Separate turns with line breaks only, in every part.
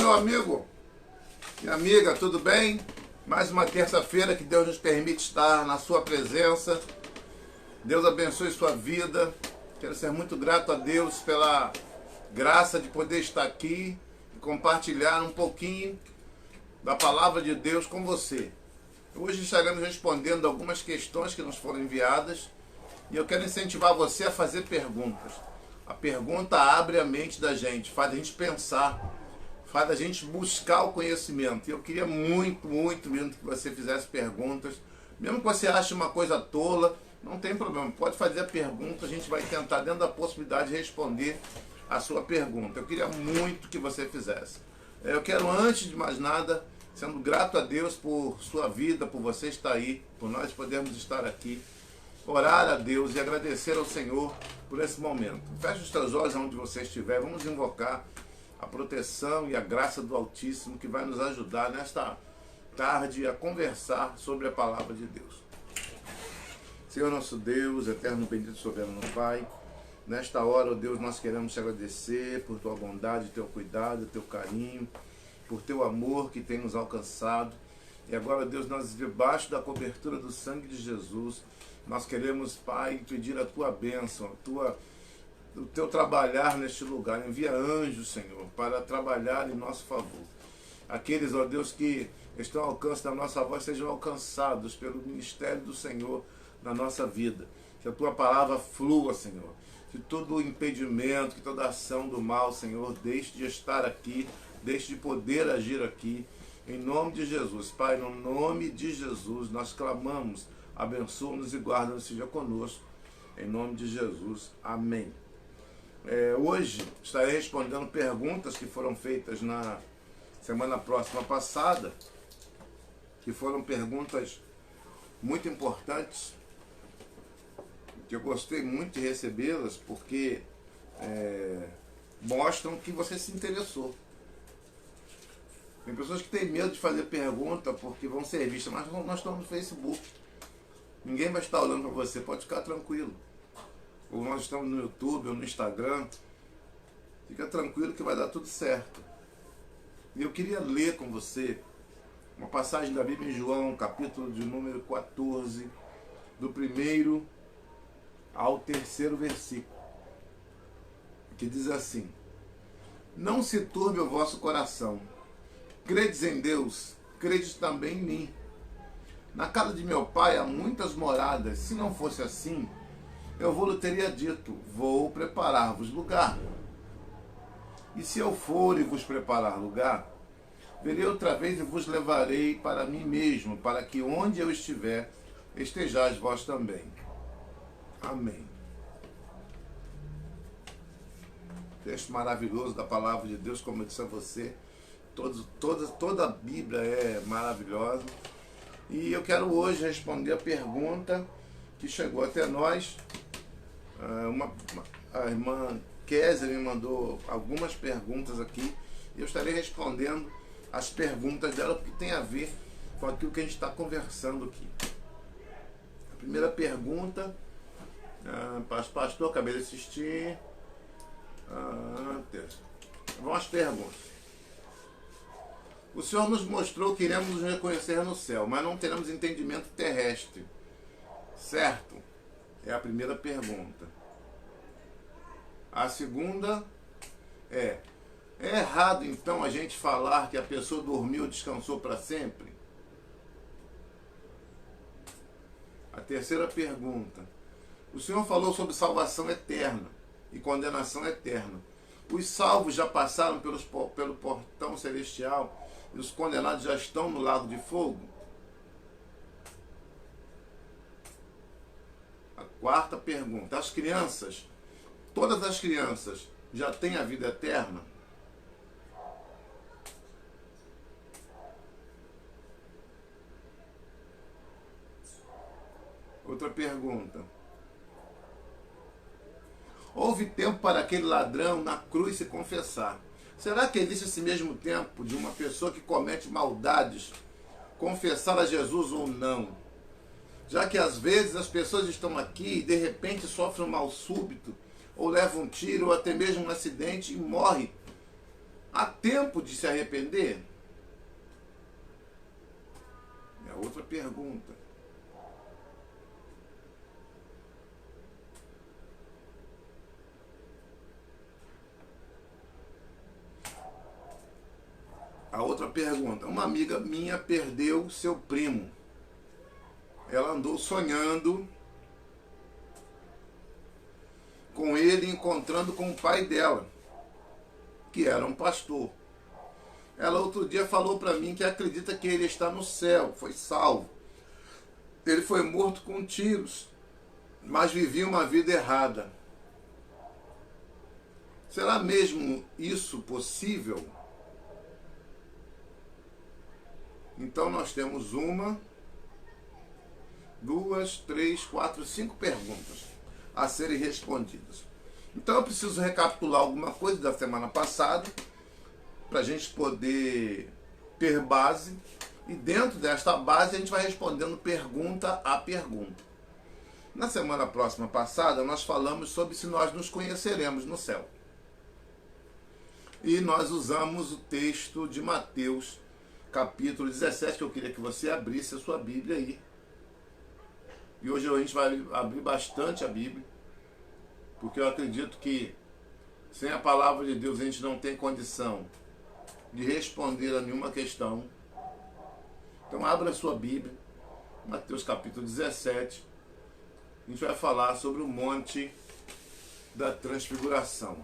meu amigo e amiga, tudo bem? Mais uma terça-feira que Deus nos permite estar na sua presença. Deus abençoe sua vida. Quero ser muito grato a Deus pela graça de poder estar aqui e compartilhar um pouquinho da palavra de Deus com você. Hoje estaremos respondendo algumas questões que nos foram enviadas e eu quero incentivar você a fazer perguntas. A pergunta abre a mente da gente, faz a gente pensar, faz a gente buscar o conhecimento. E eu queria muito que você fizesse perguntas. Mesmo que você ache uma coisa tola, não tem problema. Pode fazer a pergunta, a gente vai tentar, dentro da possibilidade, responder a sua pergunta. Eu queria muito que você fizesse. Eu quero, antes de mais nada, sendo grato a Deus por sua vida, por você estar aí, por nós podermos estar aqui, orar a Deus e agradecer ao Senhor por esse momento. Feche os teus olhos onde você estiver. Vamos invocar a proteção e a graça do Altíssimo que vai nos ajudar nesta tarde a conversar sobre a palavra de Deus. Senhor nosso Deus, eterno, bendito, soberano Pai, nesta hora, ó Deus, nós queremos te agradecer por tua bondade, teu cuidado, teu carinho, por teu amor que tem nos alcançado. E agora, Deus, nós debaixo da cobertura do sangue de Jesus, nós queremos, Pai, pedir a tua bênção, o teu trabalhar neste lugar. Envia anjos, Senhor, para trabalhar em nosso favor. Aqueles, ó Deus, que estão ao alcance da nossa voz, sejam alcançados pelo ministério do Senhor na nossa vida. Que a tua palavra flua, Senhor. Que todo impedimento, que toda ação do mal, Senhor, deixe de estar aqui, deixe de poder agir aqui. Em nome de Jesus, Pai, no nome de Jesus, nós clamamos. Abençoa-nos e guarda-nos, seja conosco. Em nome de Jesus. Amém. Hoje estarei respondendo perguntas que foram feitas na semana próxima passada, que foram perguntas muito importantes, que eu gostei muito de recebê-las, porque mostram que você se interessou. Tem pessoas que têm medo de fazer pergunta porque vão ser vistas, mas nós estamos no Facebook. Ninguém vai estar olhando para você, pode ficar tranquilo. Ou nós estamos no YouTube ou no Instagram. Fica tranquilo que vai dar tudo certo. E eu queria ler com você uma passagem da Bíblia em João, capítulo de número 14, do 1º ao 3º versículo, que diz assim: Não se turbe o vosso coração. Credes em Deus, credes também em mim. Na casa de meu pai há muitas moradas. Se não fosse assim, eu vou-lhe teria dito, vou preparar-vos lugar. E se eu for e vos preparar lugar, verei outra vez e vos levarei para mim mesmo, para que onde eu estiver, estejais vós também. Amém. Texto maravilhoso da palavra de Deus, como eu disse a você. Toda a Bíblia é maravilhosa. E eu quero hoje responder a pergunta que chegou até nós. A irmã Kézia me mandou algumas perguntas aqui e eu estarei respondendo as perguntas dela, porque tem a ver com aquilo que a gente está conversando aqui. A primeira pergunta, pastor, acabei de assistir. Vamos às perguntas. O Senhor nos mostrou que iremos nos reconhecer no céu, mas não teremos entendimento terrestre. Certo? É a primeira pergunta. A segunda é errado então a gente falar que a pessoa dormiu e descansou para sempre? A terceira pergunta. O Senhor falou sobre salvação eterna e condenação eterna. Os salvos já passaram pelo portão celestial e os condenados já estão no lago de fogo? A quarta pergunta. As crianças, todas as crianças, já têm a vida eterna? Outra pergunta. Houve tempo para aquele ladrão na cruz se confessar. Será que existe esse mesmo tempo de uma pessoa que comete maldades confessar a Jesus ou não? Já que às vezes as pessoas estão aqui e de repente sofrem um mal súbito, ou levam um tiro, ou até mesmo um acidente e morrem Há tempo de se arrepender? É outra pergunta. A outra pergunta. Uma amiga minha perdeu seu primo. Ela andou sonhando com ele, encontrando com o pai dela, que era um pastor. Ela outro dia falou para mim que acredita que ele está no céu, foi salvo. Ele foi morto com tiros, mas vivia uma vida errada. Será mesmo isso possível? Então nós temos 1, 2, 3, 4, 5 perguntas a serem respondidas. Então eu preciso recapitular alguma coisa da semana passada para a gente poder ter base, e dentro desta base a gente vai respondendo pergunta a pergunta. Na semana próxima passada nós falamos sobre se nós nos conheceremos no céu. E nós usamos o texto de Mateus, capítulo 17, que eu queria que você abrisse a sua Bíblia aí. E hoje a gente vai abrir bastante a Bíblia, porque eu acredito que sem a palavra de Deus a gente não tem condição de responder a nenhuma questão. Então abra a sua Bíblia, Mateus capítulo 17. A gente vai falar sobre o Monte da Transfiguração,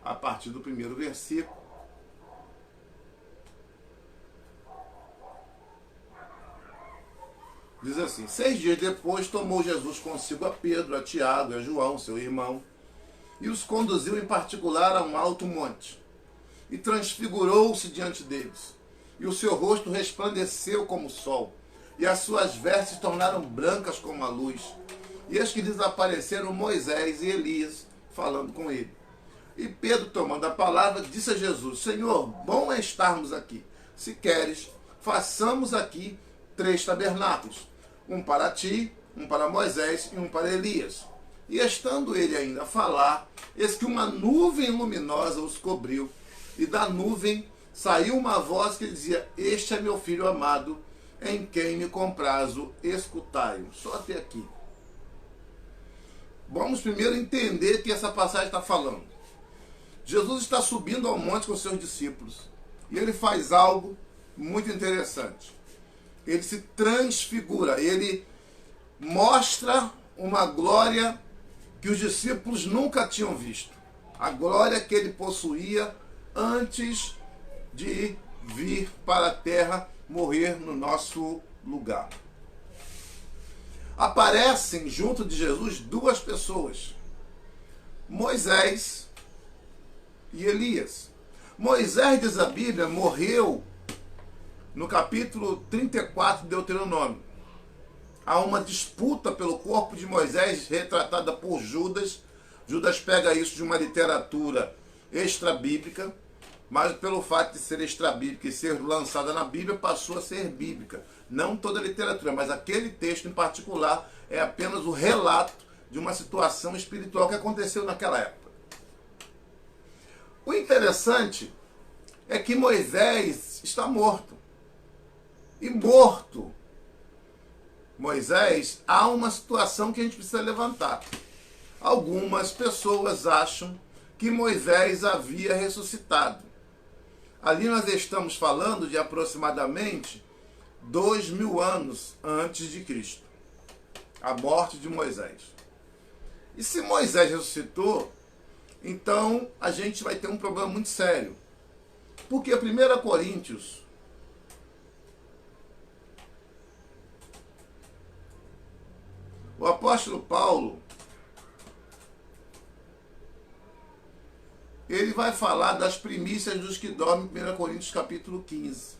a partir do primeiro versículo. Diz assim: 6 dias depois tomou Jesus consigo a Pedro, a Tiago e a João, seu irmão, e os conduziu em particular a um alto monte, e transfigurou-se diante deles. E o seu rosto resplandeceu como o sol, e as suas vestes tornaram brancas como a luz. E eis que lhes apareceram Moisés e Elias, falando com ele. E Pedro, tomando a palavra, disse a Jesus: Senhor, bom é estarmos aqui. Se queres, façamos aqui 3 tabernáculos, um para ti, um para Moisés e um para Elias. E estando ele ainda a falar, eis que uma nuvem luminosa os cobriu, e da nuvem saiu uma voz que dizia: Este é meu filho amado, em quem me comprazo, escutai-o. Só até aqui. Vamos primeiro entender o que essa passagem está falando. Jesus está subindo ao monte com seus discípulos, e ele faz algo muito interessante. Ele se transfigura, ele mostra uma glória que os discípulos nunca tinham visto. A glória que ele possuía antes de vir para a terra morrer no nosso lugar. Aparecem junto de Jesus 2 pessoas, Moisés e Elias. Moisés, diz a Bíblia, morreu no capítulo 34 de Deuteronômio. Há uma disputa pelo corpo de Moisés, retratada por Judas. Judas pega isso de uma literatura extra-bíblica, mas pelo fato de ser extra-bíblica e ser lançada na Bíblia, passou a ser bíblica. Não toda a literatura, mas aquele texto em particular é apenas o relato de uma situação espiritual que aconteceu naquela época. O interessante é que Moisés está morto. E morto Moisés, há uma situação que a gente precisa levantar. Algumas pessoas acham que Moisés havia ressuscitado. Ali nós estamos falando de aproximadamente 2000 anos antes de Cristo, a morte de Moisés. E se Moisés ressuscitou, então a gente vai ter um problema muito sério. Porque 1 Coríntios, o apóstolo Paulo, ele vai falar das primícias dos que dormem, 1 Coríntios capítulo 15.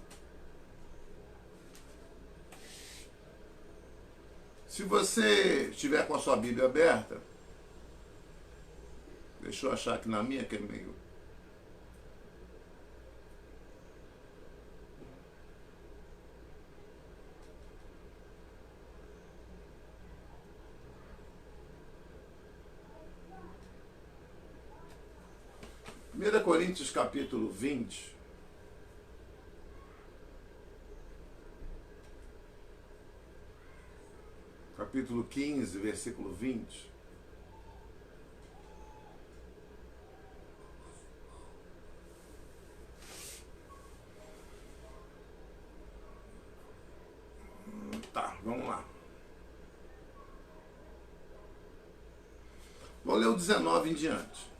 Se você estiver com a sua Bíblia aberta, deixa eu achar aqui na minha, que é meio... 1 Coríntios capítulo 20. Capítulo 15, versículo 20. Tá, vamos lá. Vou ler o 19 em diante.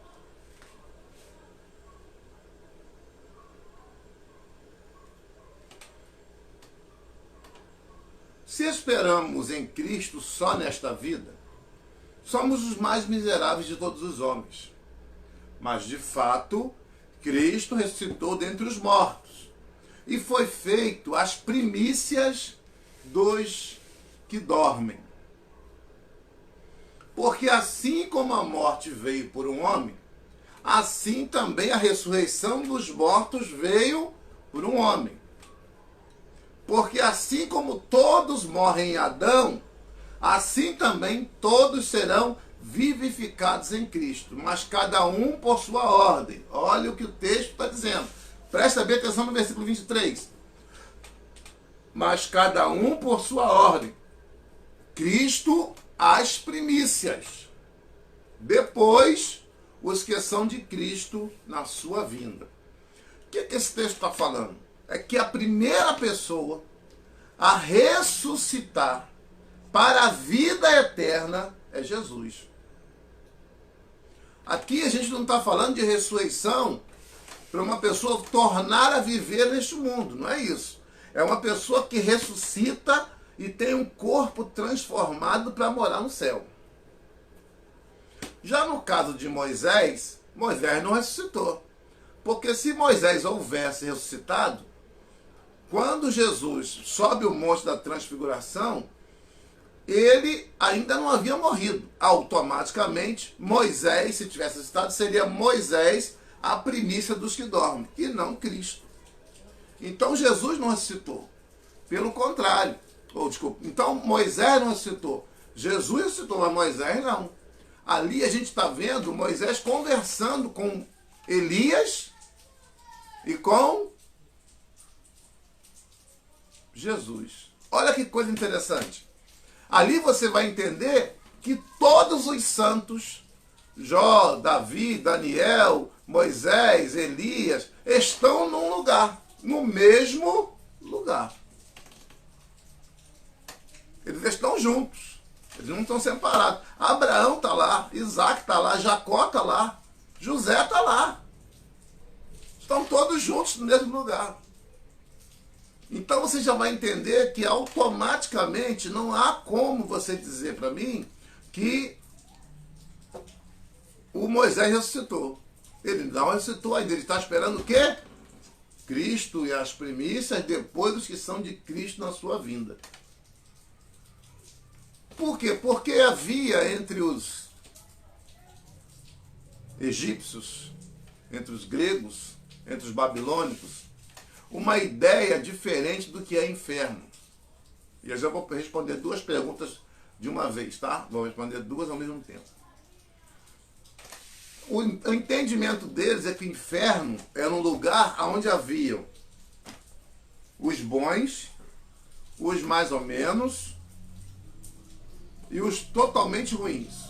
Se esperamos em Cristo só nesta vida, somos os mais miseráveis de todos os homens. Mas, de fato, Cristo ressuscitou dentre os mortos e foi feito as primícias dos que dormem. Porque assim como a morte veio por um homem, assim também a ressurreição dos mortos veio por um homem. Porque assim como todos morrem em Adão, assim também todos serão vivificados em Cristo, mas cada um por sua ordem. Olha o que o texto está dizendo. Presta bem atenção no versículo 23. Mas cada um por sua ordem. Cristo as primícias. Depois, os que são de Cristo na sua vinda. O que esse texto está falando? É que a primeira pessoa a ressuscitar para a vida eterna é Jesus. Aqui a gente não está falando de ressurreição para uma pessoa tornar a viver neste mundo, não é isso. É uma pessoa que ressuscita e tem um corpo transformado para morar no céu. Já no caso de Moisés, Moisés não ressuscitou. Porque se Moisés houvesse ressuscitado, quando Jesus sobe o monte da transfiguração, ele ainda não havia morrido. Automaticamente, Moisés, se tivesse ressuscitado, seria Moisés a primícia dos que dormem, e não Cristo. Então Jesus não ressuscitou. Pelo contrário. Então Moisés não ressuscitou. Jesus ressuscitou, mas Moisés não. Ali a gente está vendo Moisés conversando com Elias e com Jesus. Olha que coisa interessante. Ali você vai entender que todos os santos, Jó, Davi, Daniel, Moisés, Elias, estão num lugar, no mesmo lugar. Eles estão juntos, eles não estão separados. Abraão está lá, Isaac está lá, Jacó está lá, José está lá. Estão todos juntos no mesmo lugar. Então você já vai entender que automaticamente não há como você dizer para mim que o Moisés ressuscitou. Ele não ressuscitou ainda, ele está esperando o quê? Cristo e as primícias depois dos que são de Cristo na sua vinda. Por quê? Porque havia entre os egípcios, entre os gregos, entre os babilônicos, uma ideia diferente do que é inferno. E eu já vou responder duas perguntas de uma vez, tá? Vou responder duas ao mesmo tempo. O entendimento deles é que o inferno era um lugar onde haviam os bons, os mais ou menos e os totalmente ruins.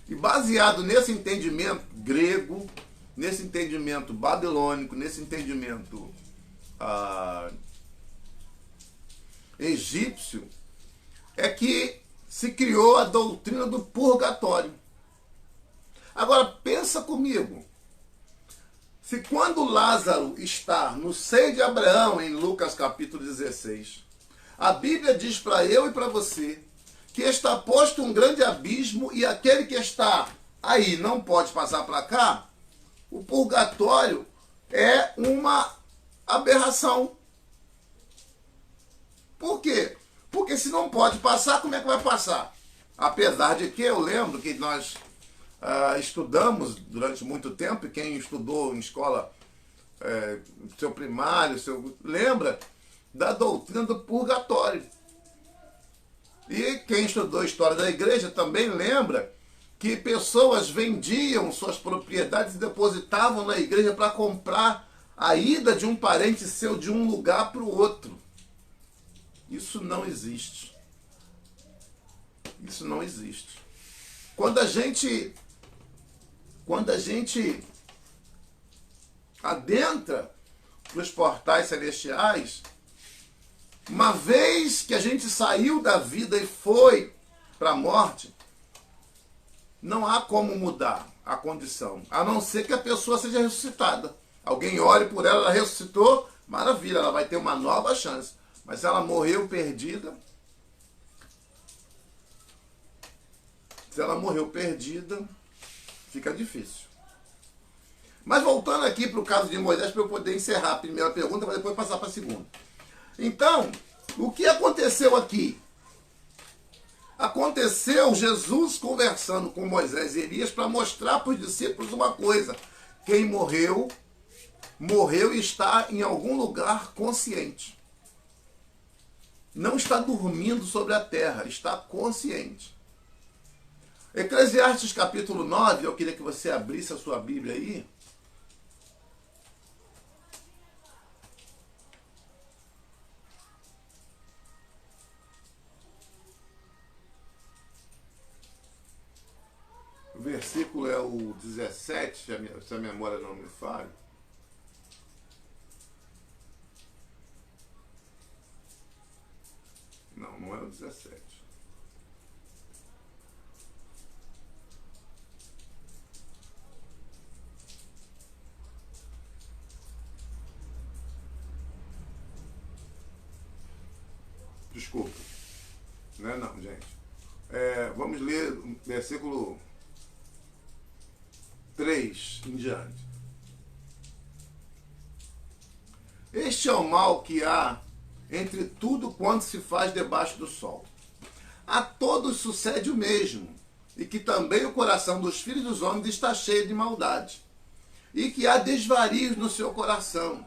E baseado nesse entendimento grego, nesse entendimento babilônico, nesse entendimento egípcio, é que se criou a doutrina do purgatório. Agora, pensa comigo. Se quando Lázaro está no seio de Abraão, em Lucas capítulo 16, a Bíblia diz para eu e para você que está posto um grande abismo e aquele que está aí não pode passar para cá, o purgatório é uma aberração. Por quê? Porque se não pode passar, como é que vai passar? Apesar de que eu lembro que nós estudamos durante muito tempo, e quem estudou em escola, seu primário, lembra da doutrina do purgatório. E quem estudou a história da igreja também lembra que pessoas vendiam suas propriedades e depositavam na igreja para comprar a ida de um parente seu de um lugar para o outro. Isso não existe. Isso não existe. Quando a gente adentra nos portais celestiais, uma vez que a gente saiu da vida e foi para a morte, não há como mudar a condição, a não ser que a pessoa seja ressuscitada. Alguém ore por ela, ela ressuscitou, maravilha, ela vai ter uma nova chance. Mas se ela morreu perdida, fica difícil. Mas voltando aqui para o caso de Moisés, para eu poder encerrar a primeira pergunta, para depois passar para a segunda. Então, o que aconteceu aqui? Aconteceu Jesus conversando com Moisés e Elias para mostrar para os discípulos uma coisa. Quem morreu, morreu e está em algum lugar consciente. Não está dormindo sobre a terra, está consciente. Eclesiastes capítulo 9, eu queria que você abrisse a sua Bíblia aí. O versículo é o 17, se a memória não me falha. Não, não é o 17. Desculpa. Não é não, gente. Vamos ler o versículo 3 em diante. Este é o mal que há entre tudo quanto se faz debaixo do sol. A todos sucede o mesmo, e que também o coração dos filhos dos homens está cheio de maldade, e que há desvarios no seu coração,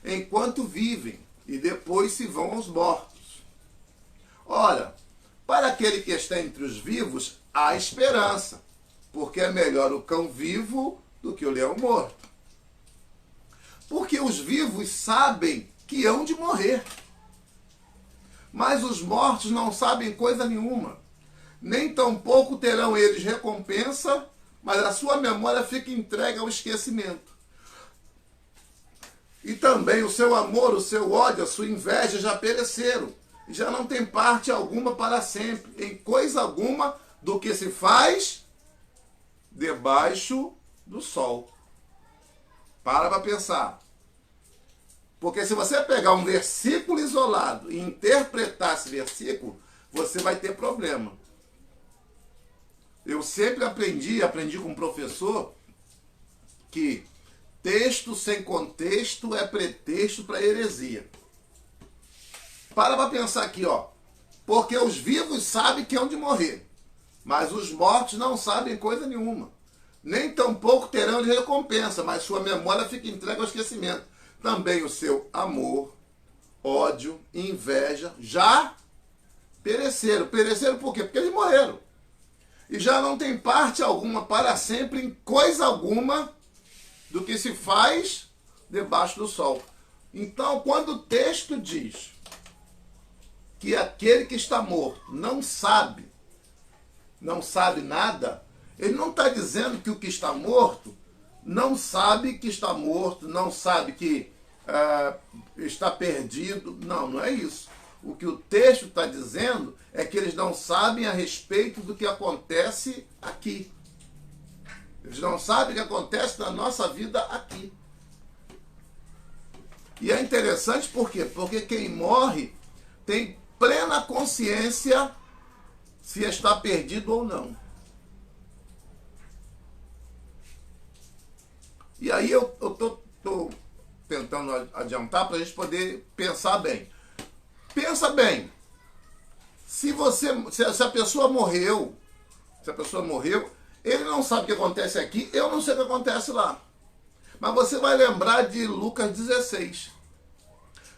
enquanto vivem, e depois se vão aos mortos. Ora, para aquele que está entre os vivos, há esperança, porque é melhor o cão vivo do que o leão morto. Porque os vivos sabem que hão de morrer, mas os mortos não sabem coisa nenhuma, nem tampouco terão eles recompensa, mas a sua memória fica entregue ao esquecimento. E também o seu amor, o seu ódio, a sua inveja já pereceram, e já não tem parte alguma para sempre, em coisa alguma do que se faz debaixo do sol. Para pensar. Porque se você pegar um versículo isolado e interpretar esse versículo, você vai ter problema. Eu sempre aprendi com um professor, que texto sem contexto é pretexto para heresia. Para pensar aqui, ó. Porque os vivos sabem que hão de morrer, mas os mortos não sabem coisa nenhuma. Nem tampouco terão de recompensa, mas sua memória fica entregue ao esquecimento. Também o seu amor, ódio e inveja já pereceram. Pereceram por quê? Porque eles morreram. E já não tem parte alguma para sempre em coisa alguma do que se faz debaixo do sol. Então, quando o texto diz que aquele que está morto não sabe nada, ele não está dizendo que o que está morto não sabe que está morto, não sabe que está perdido. Não, não é isso. O que o texto está dizendo é que eles não sabem a respeito do que acontece aqui. Eles não sabem o que acontece na nossa vida aqui. E é interessante por quê? Porque quem morre tem plena consciência se está perdido ou não. E aí eu estou tentando adiantar para a gente poder pensar bem. Pensa bem. Se a pessoa morreu, ele não sabe o que acontece aqui, eu não sei o que acontece lá. Mas você vai lembrar de Lucas 16.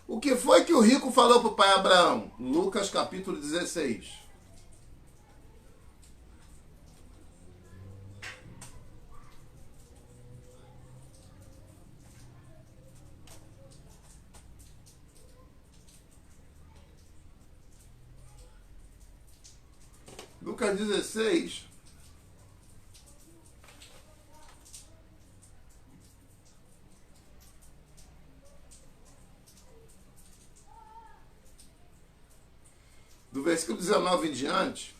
O que foi que o rico falou para o pai Abraão? Lucas capítulo 16. Lucas 16. Do versículo 19 em diante.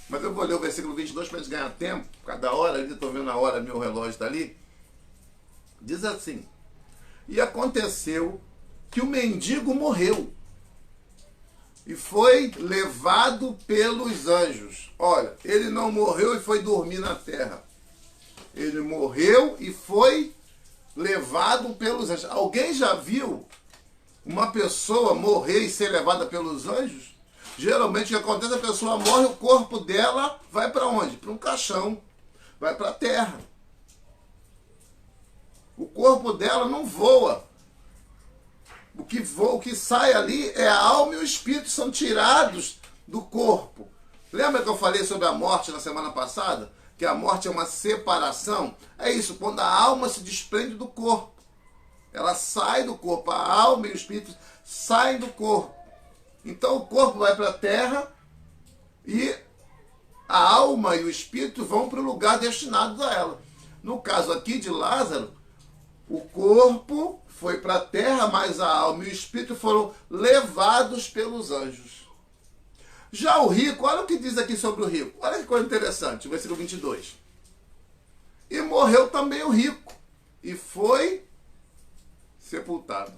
Mas eu vou ler o versículo 22 para a gente ganhar tempo. Cada hora, ali, estou vendo a hora, meu relógio está ali. Diz assim: e aconteceu que o mendigo morreu e foi levado pelos anjos. Olha, ele não morreu e foi dormir na terra. Ele morreu e foi levado pelos anjos. Alguém já viu uma pessoa morrer e ser levada pelos anjos? Geralmente o que acontece, a pessoa morre, o corpo dela vai para onde? Para um caixão, vai para a terra. O corpo dela não voa. O que voa, o que sai ali é a alma e o espírito, são tirados do corpo. Lembra que eu falei sobre a morte na semana passada? Que a morte é uma separação? É isso, quando a alma se desprende do corpo. Ela sai do corpo, a alma e o espírito saem do corpo. Então o corpo vai para a terra e a alma e o espírito vão para o lugar destinado a ela. No caso aqui de Lázaro, o corpo foi para a terra, mas a alma e o espírito foram levados pelos anjos. Já o rico, olha o que diz aqui sobre o rico. Olha que coisa interessante, versículo 22. E morreu também o rico, e foi sepultado.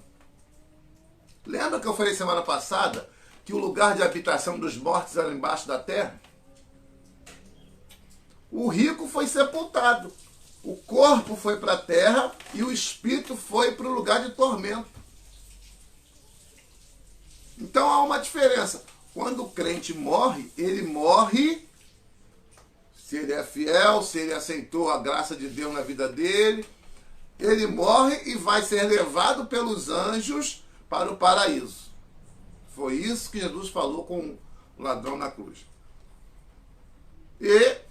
Lembra que eu falei semana passada que o lugar de habitação dos mortos era embaixo da terra? O rico foi sepultado. O corpo foi para a terra e o espírito foi para o lugar de tormento. Então há uma diferença. Quando o crente morre, ele morre, se ele é fiel, se ele aceitou a graça de Deus na vida dele, ele morre e vai ser levado pelos anjos para o paraíso. Foi isso que Jesus falou com o ladrão na cruz. E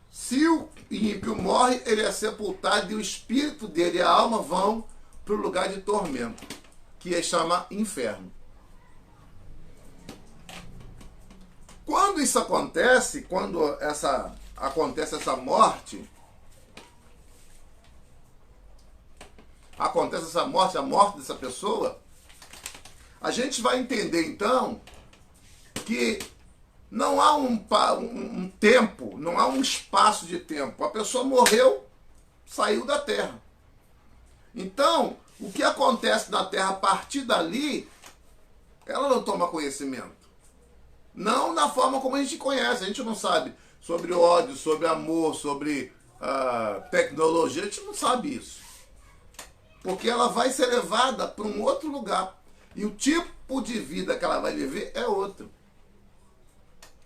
se o ímpio morre, ele é sepultado e o espírito dele e a alma vão para o lugar de tormento, que chama inferno. Quando isso acontece, quando acontece essa morte, a morte dessa pessoa, a gente vai entender então que não há um tempo, não há um espaço de tempo. A pessoa morreu, saiu da terra. Então, o que acontece na terra a partir dali, ela não toma conhecimento. Não na forma como a gente conhece. A gente não sabe sobre ódio, sobre amor, sobre tecnologia. A gente não sabe isso. Porque ela vai ser levada para um outro lugar. E o tipo de vida que ela vai viver é outro.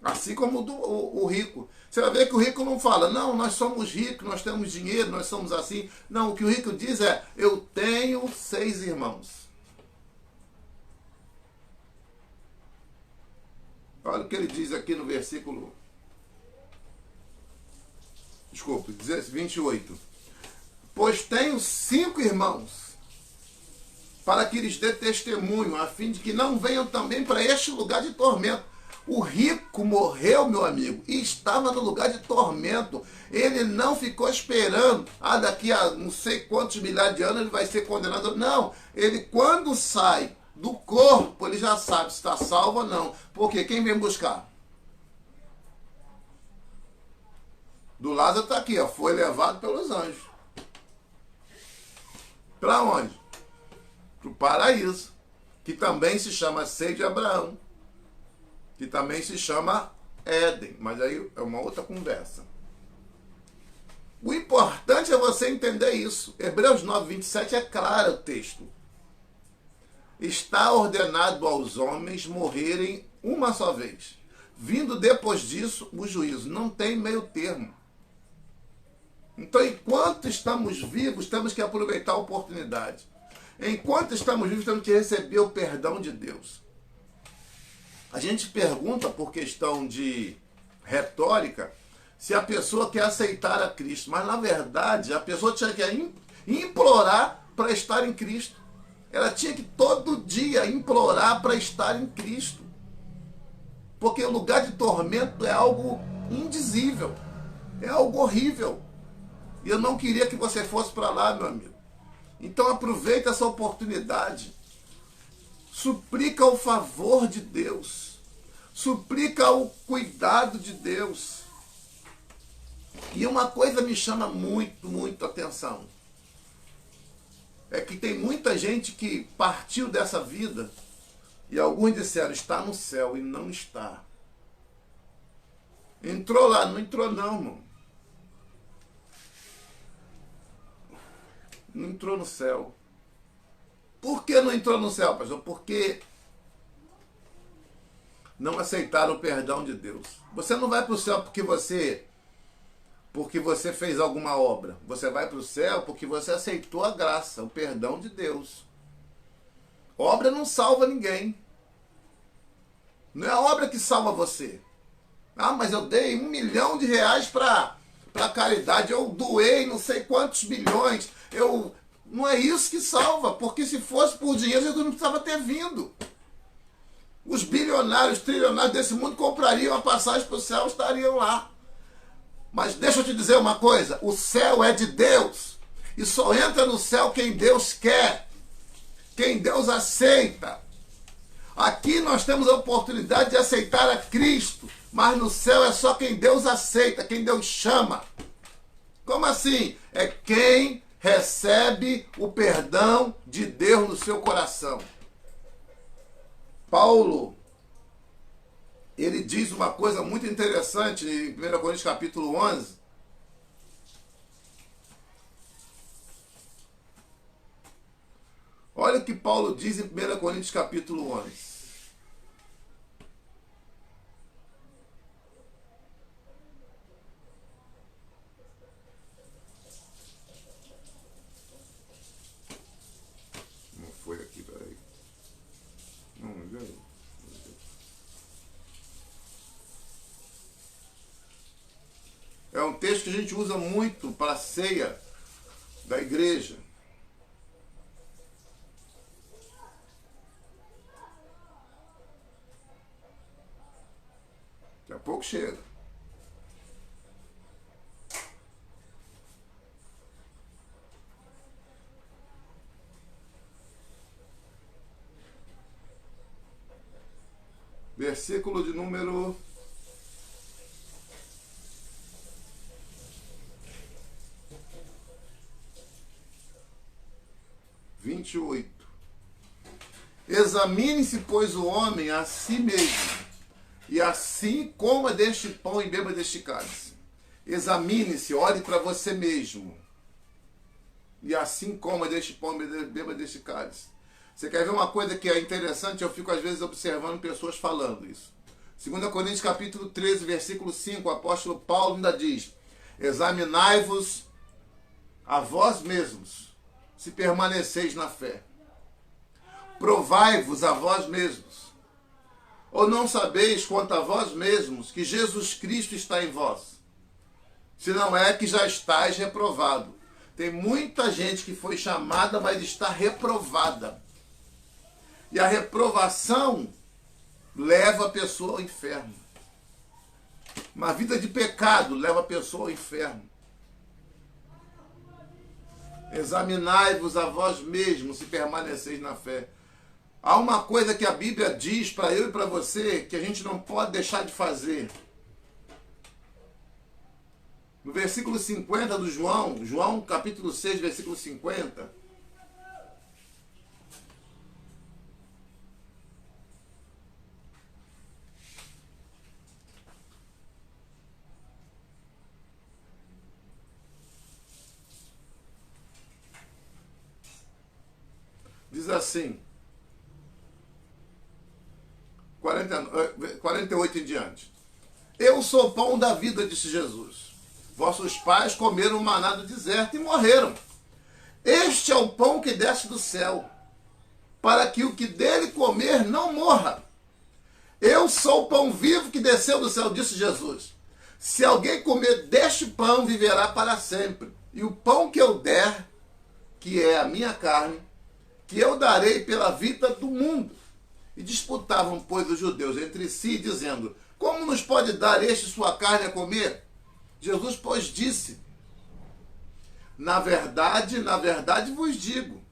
Assim como o rico. Você vai ver que o rico não fala, não, nós somos ricos, nós temos dinheiro, nós somos assim. Não, o que o rico diz é, eu tenho 6 irmãos. Olha o que ele diz aqui no versículo... Desculpe, 28. Pois tenho 5 irmãos, para que lhes dê testemunho, a fim de que não venham também para este lugar de tormento. O rico morreu, meu amigo, e estava no lugar de tormento. Ele não ficou esperando, daqui a não sei quantos milhares de anos ele vai ser condenado. Não, ele quando sai do corpo, ele já sabe se está salvo ou não. Porque quem vem buscar? Do Lázaro está aqui, foi levado pelos anjos. Para onde? Para o paraíso, que também se chama seio de Abraão, que também se chama Éden, mas aí é uma outra conversa. O importante é você entender isso. Hebreus 9, 27 é claro o texto. Está ordenado aos homens morrerem uma só vez, vindo depois disso o juízo. Não tem meio termo. Então, enquanto estamos vivos, temos que aproveitar a oportunidade. Enquanto estamos vivos, temos que receber o perdão de Deus. A gente pergunta, por questão de retórica, se a pessoa quer aceitar a Cristo. Mas, na verdade, a pessoa tinha que implorar para estar em Cristo. Ela tinha que todo dia implorar para estar em Cristo. Porque o lugar de tormento é algo indizível. É algo horrível. E eu não queria que você fosse para lá, meu amigo. Então aproveita essa oportunidade. Suplica o favor de Deus. Suplica o cuidado de Deus. E uma coisa me chama muito, muito atenção. É que tem muita gente que partiu dessa vida e alguns disseram, está no céu, e não está. Entrou lá, não entrou não, irmão. Não entrou no céu. Por que não entrou no céu, pastor? Porque não aceitaram o perdão de Deus. Você não vai para o céu porque você fez alguma obra. Você vai para o céu porque você aceitou a graça, o perdão de Deus. Obra não salva ninguém. Não é a obra que salva você. Ah, mas eu dei R$1 milhão para caridade. Eu doei não sei quantos milhões. Não é isso que salva. Porque se fosse por dinheiro, Jesus não precisava ter vindo. Os bilionários, trilionários desse mundo comprariam a passagem para o céu, estariam lá. Mas deixa eu te dizer uma coisa, o céu é de Deus, e só entra no céu quem Deus quer, quem Deus aceita. Aqui nós temos a oportunidade de aceitar a Cristo, mas no céu é só quem Deus aceita, quem Deus chama. Como assim? É quem recebe o perdão de Deus no seu coração. Paulo, ele diz uma coisa muito interessante em 1 Coríntios capítulo 11. Olha o que Paulo diz em 1 Coríntios capítulo 11. Não foi aqui, peraí. Não, veio. É um texto que a gente usa muito para a ceia da igreja. Daqui a pouco chega. Versículo de número 28. Examine-se, pois, o homem a si mesmo, e assim coma deste pão e beba deste cálice. Examine-se, olhe para você mesmo, e assim coma deste pão e beba deste cálice. Você quer ver uma coisa que é interessante? Eu fico às vezes observando pessoas falando isso. 2 Coríntios capítulo 13, versículo 5, o apóstolo Paulo ainda diz: examinai-vos a vós mesmos, se permaneceis na fé. Provai-vos a vós mesmos. Ou não sabeis quanto a vós mesmos que Jesus Cristo está em vós? Se não é que já estáis reprovado. Tem muita gente que foi chamada, mas está reprovada. E a reprovação leva a pessoa ao inferno. Uma vida de pecado leva a pessoa ao inferno. Examinai-vos a vós mesmos se permaneceis na fé. Há uma coisa que a Bíblia diz para eu e para você que a gente não pode deixar de fazer. No versículo 50 do João capítulo 6, versículo 50. Diz assim, 48 em diante. Eu sou o pão da vida, disse Jesus. Vossos pais comeram maná do deserto e morreram. Este é o pão que desce do céu, para que o que dele comer não morra. Eu sou o pão vivo que desceu do céu, disse Jesus. Se alguém comer deste pão, viverá para sempre. E o pão que eu der, que é a minha carne, que eu darei pela vida do mundo. E disputavam, pois, os judeus entre si, dizendo: como nos pode dar este sua carne a comer? Jesus, pois, disse: na verdade vos digo,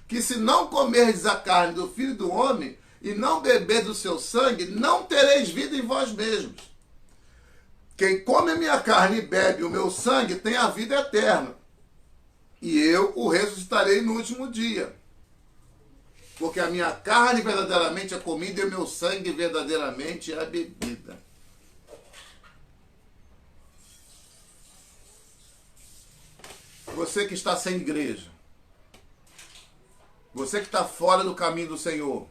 que se não comerdes a carne do Filho do Homem e não beberdes o seu sangue, não tereis vida em vós mesmos. Quem come a minha carne e bebe o meu sangue tem a vida eterna, e eu o ressuscitarei no último dia. Porque a minha carne verdadeiramente é comida e o meu sangue verdadeiramente é bebida. Você que está sem igreja, você que está fora do caminho do Senhor,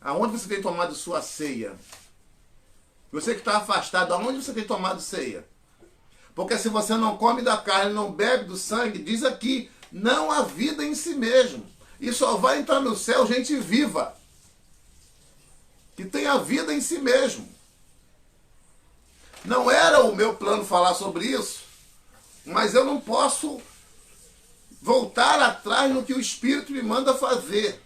aonde você tem tomado sua ceia? Você que está afastado, aonde você tem tomado ceia? Porque se você não come da carne, não bebe do sangue, diz aqui, não há vida em si mesmo. E só vai entrar no céu gente viva, que tem a vida em si mesmo. Não era o meu plano falar sobre isso, mas eu não posso voltar atrás no que o Espírito me manda fazer.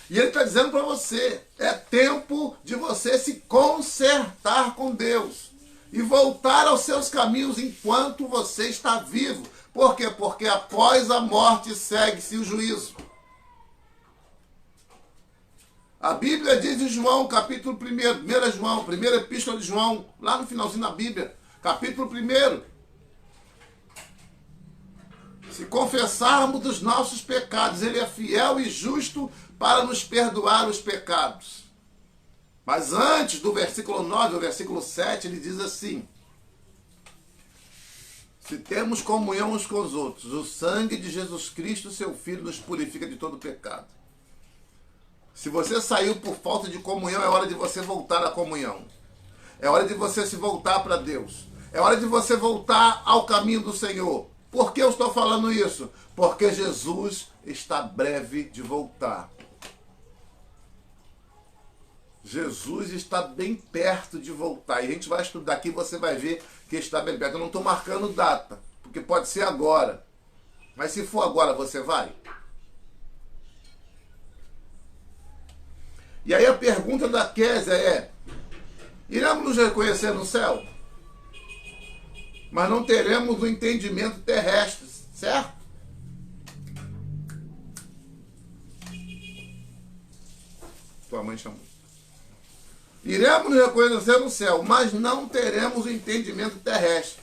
E ele está dizendo para você, é tempo de você se consertar com Deus e voltar aos seus caminhos enquanto você está vivo. Por quê? Porque após a morte segue-se o juízo. A Bíblia diz em João, capítulo 1 João, primeira epístola de João, lá no finalzinho da Bíblia, capítulo 1. Se confessarmos dos nossos pecados, ele é fiel e justo para nos perdoar os pecados. Mas antes do versículo 9 ao versículo 7, ele diz assim: se temos comunhão uns com os outros, o sangue de Jesus Cristo, seu Filho, nos purifica de todo pecado. Se você saiu por falta de comunhão, é hora de você voltar à comunhão. É hora de você se voltar para Deus. É hora de você voltar ao caminho do Senhor. Por que eu estou falando isso? Porque Jesus está breve de voltar. Jesus está bem perto de voltar. E a gente vai estudar aqui e você vai ver que está bem perto. Eu não estou marcando data, porque pode ser agora. Mas se for agora, você vai? E aí a pergunta da Késia é: iremos nos reconhecer no céu? Mas não teremos o entendimento terrestre, certo? Tua mãe chamou. Iremos nos reconhecer no céu, mas não teremos o entendimento terrestre.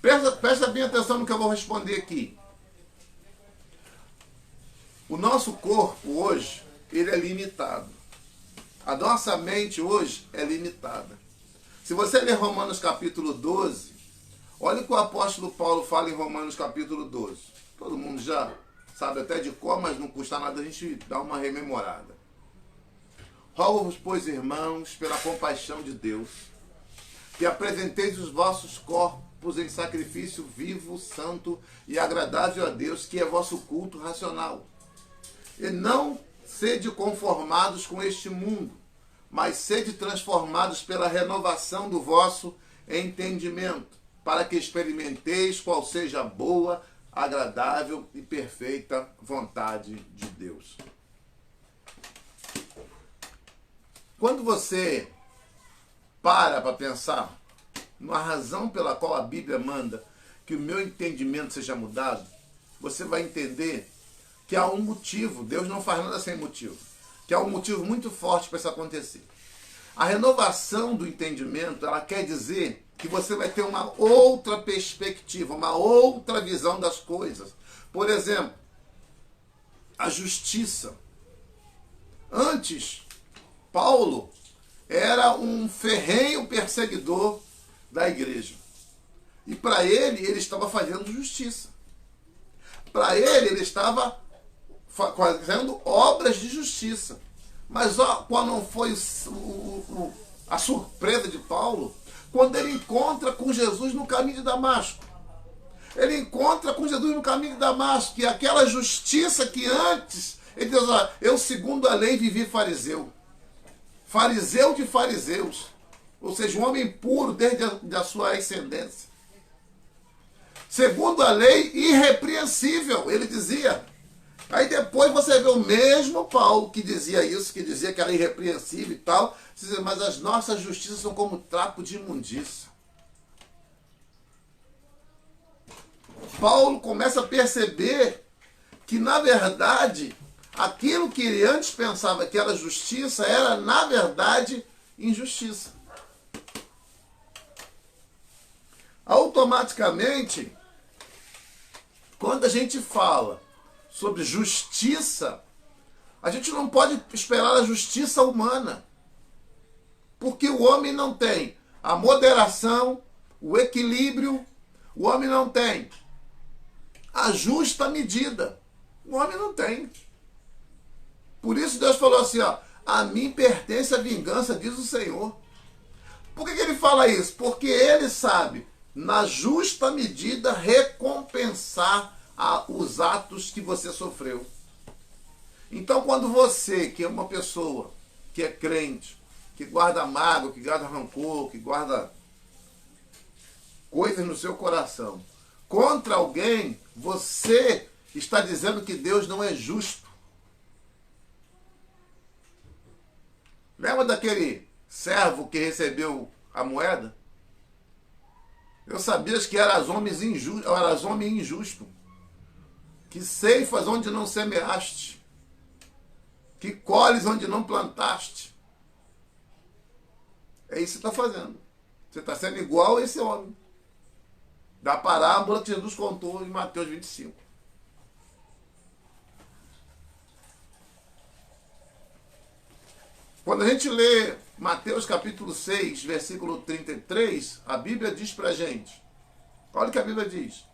Presta bem atenção no que eu vou responder aqui. O nosso corpo hoje, ele é limitado. A nossa mente hoje é limitada. Se você ler Romanos capítulo 12, olha o que o apóstolo Paulo fala em Romanos capítulo 12. Todo mundo já sabe até de cor, mas não custa nada a gente dar uma rememorada. Rogo-vos, pois, irmãos, pela compaixão de Deus, que apresenteis os vossos corpos em sacrifício vivo, santo e agradável a Deus, que é vosso culto racional. E não sede conformados com este mundo, mas sede transformados pela renovação do vosso entendimento, para que experimenteis qual seja a boa, agradável e perfeita vontade de Deus. Quando você para pensar na razão pela qual a Bíblia manda que o meu entendimento seja mudado, você vai entender que há um motivo. Deus não faz nada sem motivo. Que há um motivo muito forte para isso acontecer. A renovação do entendimento, ela quer dizer que você vai ter uma outra perspectiva, uma outra visão das coisas. Por exemplo, a justiça. Antes, Paulo era um ferrenho perseguidor da igreja. E para ele estava fazendo justiça. Para ele estava fazendo obras de justiça. Mas qual não foi a surpresa de Paulo? Quando ele encontra com Jesus no caminho de Damasco. Ele encontra com Jesus no caminho de Damasco, e aquela justiça que antes, ele diz: olha, eu segundo a lei vivi fariseu. Fariseu de fariseus. Ou seja, um homem puro desde a sua ascendência. Segundo a lei, irrepreensível. Ele dizia: Aí depois você vê o mesmo Paulo que dizia isso, que dizia que era irrepreensível e tal, dizia, mas as nossas justiças são como trapo de imundícia. Paulo começa a perceber que, na verdade, aquilo que ele antes pensava que era justiça, era, na verdade, injustiça. Automaticamente, quando a gente fala sobre justiça, a gente não pode esperar a justiça humana. Porque o homem não tem a moderação, o equilíbrio, o homem não tem a justa medida. O homem não tem. Por isso Deus falou assim, ó, a mim pertence a vingança, diz o Senhor. Por que ele fala isso? Porque ele sabe, na justa medida, recompensar os atos que você sofreu. Então, quando você, que é uma pessoa que é crente, que guarda mágoa, que guarda rancor, que guarda coisas no seu coração, contra alguém, você está dizendo que Deus não é justo. Lembra daquele servo que recebeu a moeda? Eu sabia que eras homem injusto, que ceifas onde não semeaste, que colhes onde não plantaste. É isso que você está fazendo. Você está sendo igual a esse homem. Da parábola que Jesus contou em Mateus 25. Quando a gente lê Mateus capítulo 6, versículo 33, a Bíblia diz pra gente, olha o que a Bíblia diz.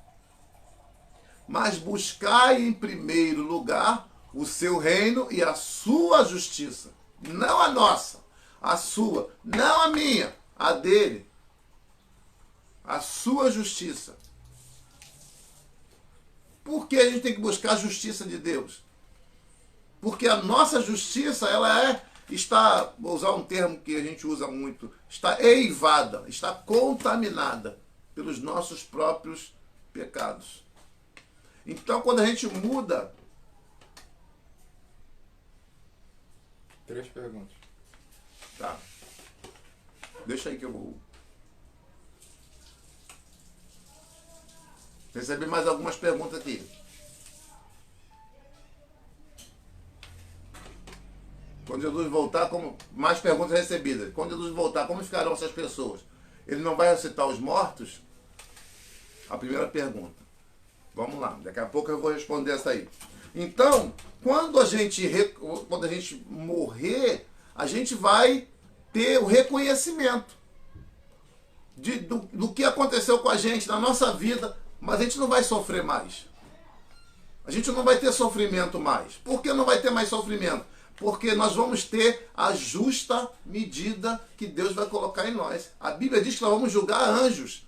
Mas buscai em primeiro lugar o seu reino e a sua justiça. Não a nossa, a sua. Não a minha, a dele. A sua justiça. Por que a gente tem que buscar a justiça de Deus? Porque a nossa justiça, ela está, vou usar um termo que a gente usa muito, está eivada, está contaminada pelos nossos próprios pecados. Então, quando a gente muda...
3 perguntas.
Tá. Deixa aí que eu vou... Recebi mais algumas perguntas aqui. Quando Jesus voltar, mais perguntas recebidas. Quando Jesus voltar, como ficarão essas pessoas? Ele não vai ressuscitar os mortos? A primeira pergunta. Vamos lá, daqui a pouco eu vou responder essa aí. Então, quando a gente morrer, a gente vai ter o reconhecimento do que aconteceu com a gente na nossa vida, mas a gente não vai sofrer mais. A gente não vai ter sofrimento mais. Por que não vai ter mais sofrimento? Porque nós vamos ter a justa medida que Deus vai colocar em nós. A Bíblia diz que nós vamos julgar anjos.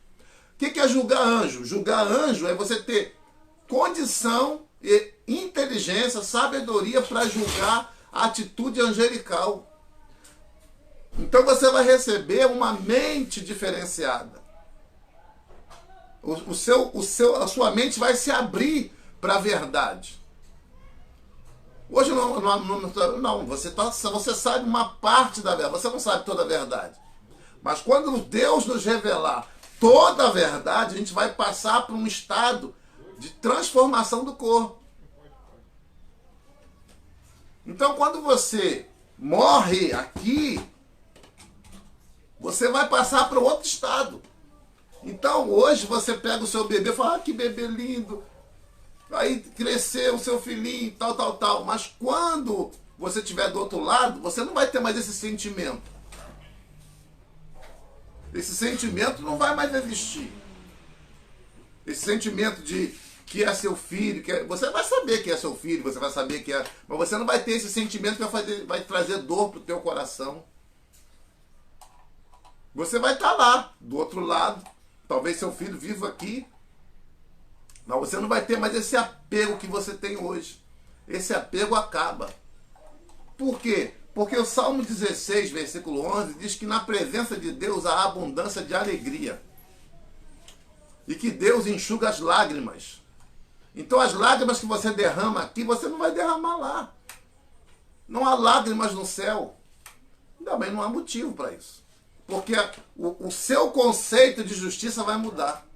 O que é julgar anjo? Julgar anjo é você ter condição e inteligência, sabedoria para julgar a atitude angelical. Então você vai receber uma mente diferenciada. A sua mente vai se abrir para a verdade. Hoje não, você sabe uma parte da verdade, você não sabe toda a verdade. Mas quando Deus nos revelar toda a verdade, a gente vai passar por um estado de transformação do corpo. Então, quando você morre aqui, você vai passar para outro estado. Então, hoje você pega o seu bebê e fala, que bebê lindo. Aí cresceu o seu filhinho, tal. Mas quando você estiver do outro lado, você não vai ter mais esse sentimento. Esse sentimento não vai mais existir. Esse sentimento de que é seu filho, você vai saber que é seu filho, você vai saber que é... Mas você não vai ter esse sentimento que vai trazer dor para o teu coração. Você vai estar lá, do outro lado. Talvez seu filho viva aqui. Mas você não vai ter mais esse apego que você tem hoje. Esse apego acaba. Por quê? Porque o Salmo 16, versículo 11, diz que na presença de Deus há abundância de alegria. E que Deus enxuga as lágrimas. Então as lágrimas que você derrama aqui, você não vai derramar lá. Não há lágrimas no céu. Também não há motivo para isso. Porque o seu conceito de justiça vai mudar.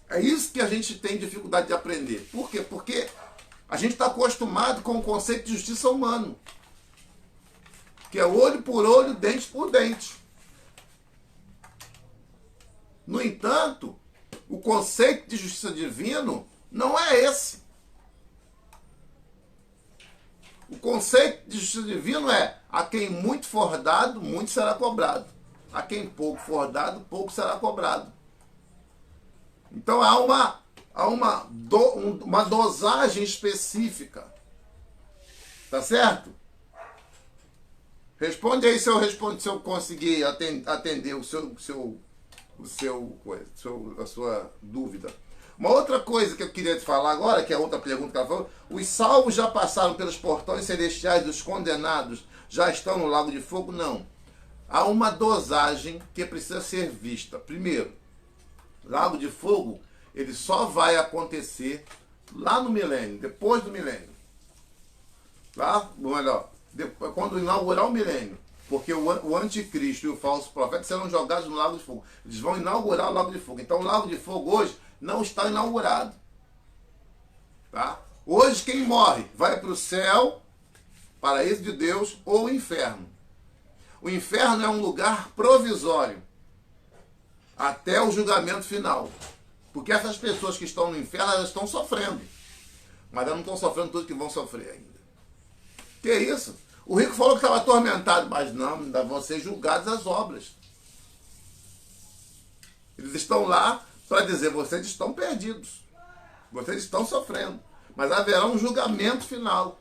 É isso que a gente tem dificuldade de aprender. Por quê? Porque a gente está acostumado com o conceito de justiça humano. Que é olho por olho, dente por dente. No entanto, o conceito de justiça divino não é esse. O conceito de justiça divino é: a quem muito for dado, muito será cobrado. A quem pouco for dado, pouco será cobrado. Então há uma dosagem específica. Tá certo? Responde aí se eu conseguir atender a sua dúvida. Uma outra coisa que eu queria te falar agora, que é outra pergunta que ela falou: os salvos já passaram pelos portões celestiais, os condenados já estão no lago de fogo? Não. Há uma dosagem que precisa ser vista. Primeiro, lago de fogo, ele só vai acontecer lá no milênio, depois do milênio. Tá? Melhor, quando inaugurar o milênio. Porque o anticristo e o falso profeta serão jogados no lago de fogo. Eles vão inaugurar o lago de fogo. Então o lago de fogo hoje não está inaugurado. Tá? Hoje quem morre vai para o céu, paraíso de Deus, ou o inferno. O inferno é um lugar provisório até o julgamento final. Porque essas pessoas que estão no inferno, elas estão sofrendo. Mas elas não estão sofrendo tudo que vão sofrer ainda. Que isso? O rico falou que estava atormentado, mas não, ainda vão ser julgados as obras. Eles estão lá para dizer: vocês estão perdidos. Vocês estão sofrendo. Mas haverá um julgamento final.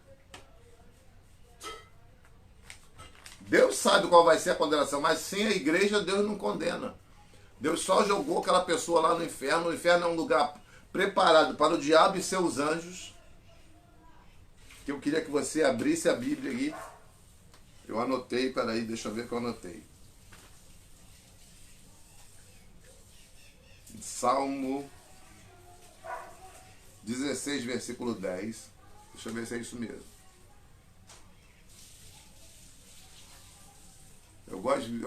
Deus sabe qual vai ser a condenação, mas sem a igreja Deus não condena. Deus só jogou aquela pessoa lá no inferno. O inferno é um lugar preparado para o diabo e seus anjos. Que eu queria que você abrisse a Bíblia aí. Eu anotei, peraí, deixa eu ver o que eu anotei. Salmo 16, versículo 10. Deixa eu ver se é isso mesmo. Eu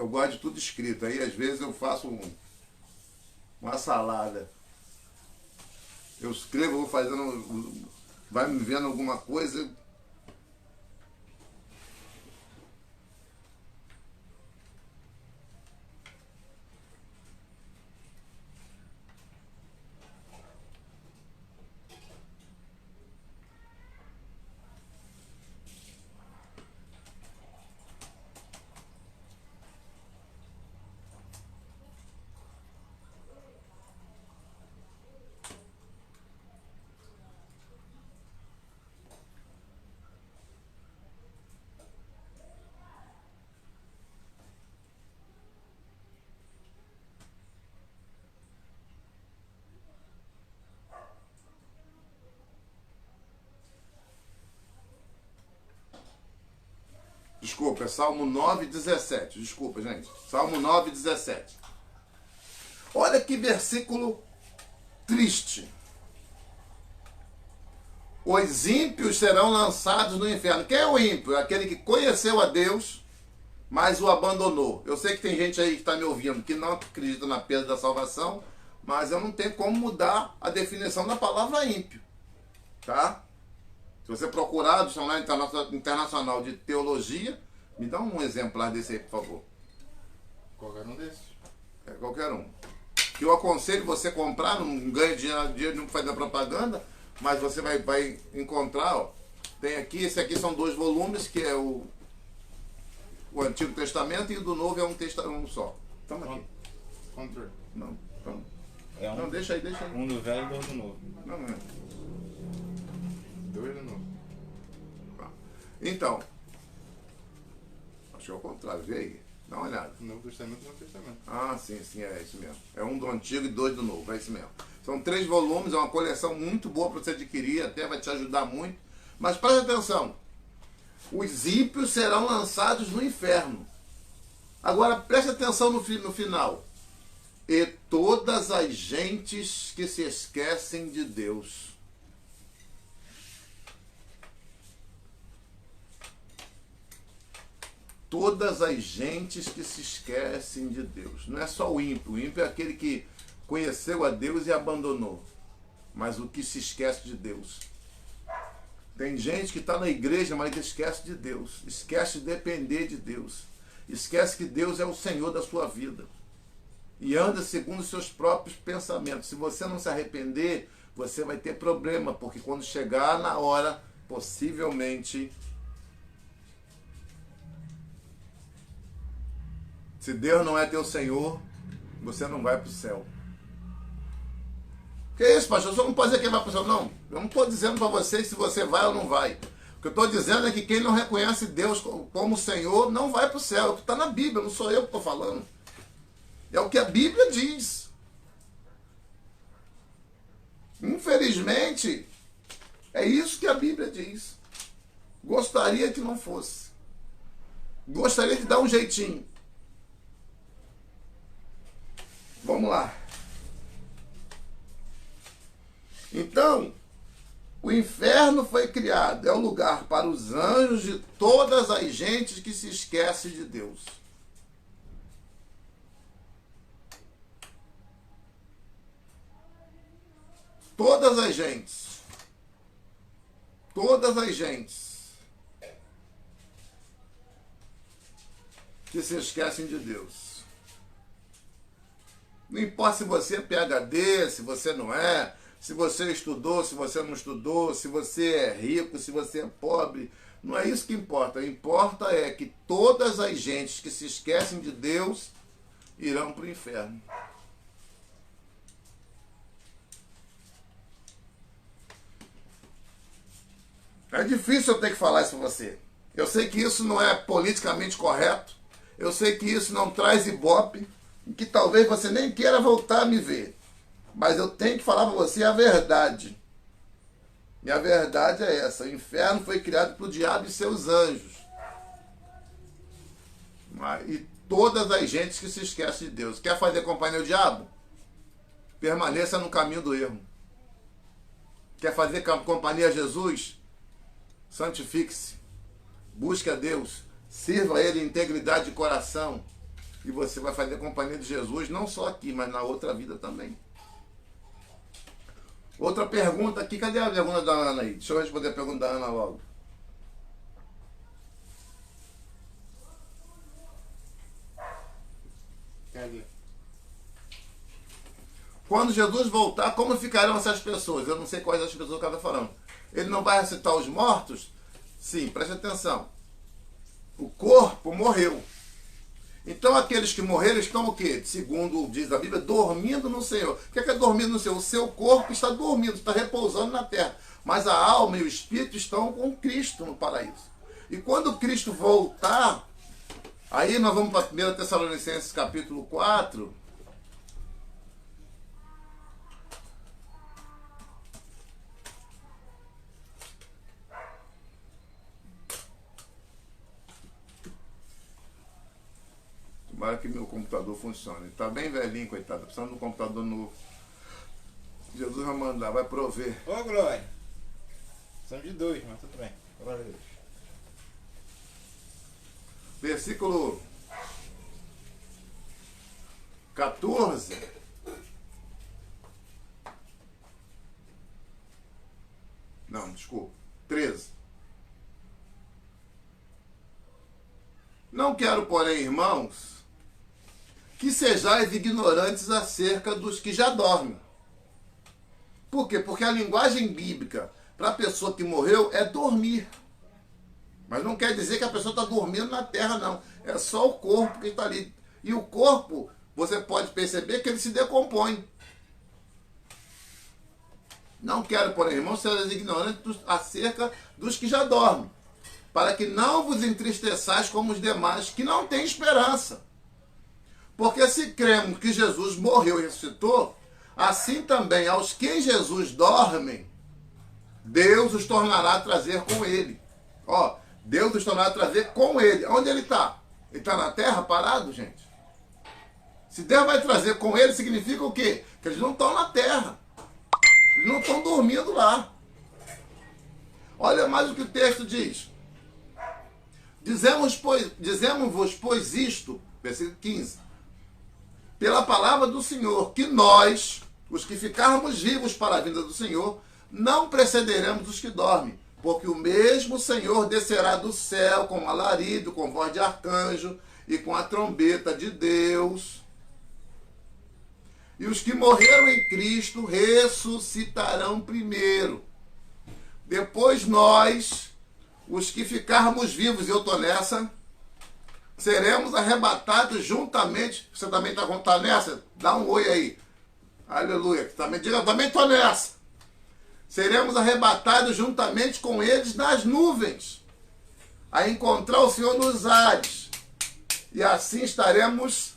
gosto de tudo escrito. Aí às vezes eu faço uma salada. Eu escrevo, vou fazendo, vai me vendo alguma coisa. Desculpa, é Salmo 9,17. Desculpa, gente. Salmo 9,17. Olha que versículo triste. Os ímpios serão lançados no inferno. Quem é o ímpio? É aquele que conheceu a Deus, mas o abandonou. Eu sei que tem gente aí que está me ouvindo que não acredita na perda da salvação, mas eu não tenho como mudar a definição da palavra ímpio. Tá? Se você procurar o Dicionário Internacional de Teologia, me dá um exemplar desse aí, por favor.
Qualquer um desses.
É, qualquer um. Que eu aconselho você comprar, não ganha dinheiro não faz propaganda, mas você vai encontrar, ó. Tem aqui, esse aqui são 2 volumes, que é o Antigo Testamento, e o do Novo é um só. Toma aqui.
Controle.
Não, toma.
Não,
deixa aí.
Um do velho e 2 do novo.
Não, é.
2 de novo.
Então, acho que é o contrário, vê aí, dá uma olhada.
Novo Testamento, Novo Testamento.
Ah, sim, é isso mesmo. É um do Antigo e 2 do Novo, é isso mesmo. São 3 volumes, é uma coleção muito boa para você adquirir, até vai te ajudar muito. Mas preste atenção, os ímpios serão lançados no inferno. Agora, preste atenção no final. E todas as gentes que se esquecem de Deus. todas as gentes que se esquecem de Deus. Não é só o ímpio é aquele que conheceu a Deus e abandonou, mas o que se esquece de Deus. Tem gente que está na igreja, mas esquece de Deus, esquece de depender de Deus, esquece que Deus é o Senhor da sua vida e anda segundo os seus próprios pensamentos. Se você não se arrepender, você vai ter problema, porque quando chegar na hora, possivelmente, se Deus não é teu Senhor, você não vai para o céu. Que isso, pastor? Você não pode dizer que vai para o céu. Não, eu não estou dizendo para você se você vai ou não vai. O que eu estou dizendo é que quem não reconhece Deus como Senhor não vai para o céu. É o que está na Bíblia, não sou eu que estou falando. É o que a Bíblia diz. Infelizmente, é isso que a Bíblia diz. Gostaria que não fosse. Gostaria de dar um jeitinho. Vamos lá. Então, o inferno foi criado, é o lugar para os anjos de todas as gentes que se esquecem de Deus. Todas as gentes. Todas as gentes que se esquecem de Deus. Não importa se você é PhD, se você não é, se você estudou, se você não estudou, se você é rico, se você é pobre. Não é isso que importa. O que importa é que todas as gentes que se esquecem de Deus irão para o inferno. É difícil eu ter que falar isso para você. Eu sei que isso não é politicamente correto. Eu sei que isso não traz ibope. E que talvez você nem queira voltar a me ver. Mas eu tenho que falar para você a verdade. E a verdade é essa. O inferno foi criado para o diabo e seus anjos. E todas as gentes que se esquecem de Deus. Quer fazer companhia ao diabo? Permaneça no caminho do erro. Quer fazer companhia a Jesus? Santifique-se. Busque a Deus. Sirva a Ele em integridade de coração. E você vai fazer companhia de Jesus, não só aqui, mas na outra vida também. Outra pergunta aqui. Cadê a pergunta da Ana aí? Deixa eu responder a pergunta da Ana logo.
Cadê?
Quando Jesus voltar, como ficarão essas pessoas? Eu não sei quais as pessoas que ela está falando. Ele não vai ressuscitar os mortos? Sim, preste atenção. O corpo morreu. Então aqueles que morreram estão o quê? Segundo diz a Bíblia, dormindo no Senhor. O que é dormindo no Senhor? O seu corpo está dormindo, está repousando na terra. Mas a alma e o espírito estão com Cristo no paraíso. E quando Cristo voltar, aí nós vamos para 1 Tessalonicenses capítulo 4. Tomara que meu computador funcione. Está bem velhinho, coitado. Precisando de um computador novo. Jesus vai mandar, vai prover.
Ô, Glória. São de dois, mas tudo bem. Glória a Deus.
Versículo 14. Não, desculpa. 13. Não quero, porém, irmãos, que sejais ignorantes acerca dos que já dormem. Por quê? Porque a linguagem bíblica para a pessoa que morreu é dormir. Mas não quer dizer que a pessoa está dormindo na terra, não. É só o corpo que está ali. E o corpo, você pode perceber que ele se decompõe. Não quero, porém, irmãos, sejais ignorantes acerca dos que já dormem, para que não vos entristeçais como os demais, que não têm esperança. Porque se cremos que Jesus morreu e ressuscitou, assim também aos que em Jesus dormem, Deus os tornará a trazer com ele. Ó, Deus os tornará a trazer com ele. Onde ele está? Ele está na terra parado, gente? Se Deus vai trazer com ele, significa o quê? Que eles não estão na terra. Eles não estão dormindo lá. Olha mais o que o texto diz. Dizemos-vos, pois isto, versículo 15, pela palavra do Senhor, que nós, os que ficarmos vivos para a vinda do Senhor, não precederemos os que dormem, porque o mesmo Senhor descerá do céu com alarido, com voz de arcanjo e com a trombeta de Deus. E os que morreram em Cristo ressuscitarão primeiro. Depois nós, os que ficarmos vivos, e eu estou nessa, seremos arrebatados juntamente. Você também está nessa? Dá um oi aí. Aleluia. Diga, eu também estou nessa. Seremos arrebatados juntamente com eles nas nuvens, a encontrar o Senhor nos ares. E assim estaremos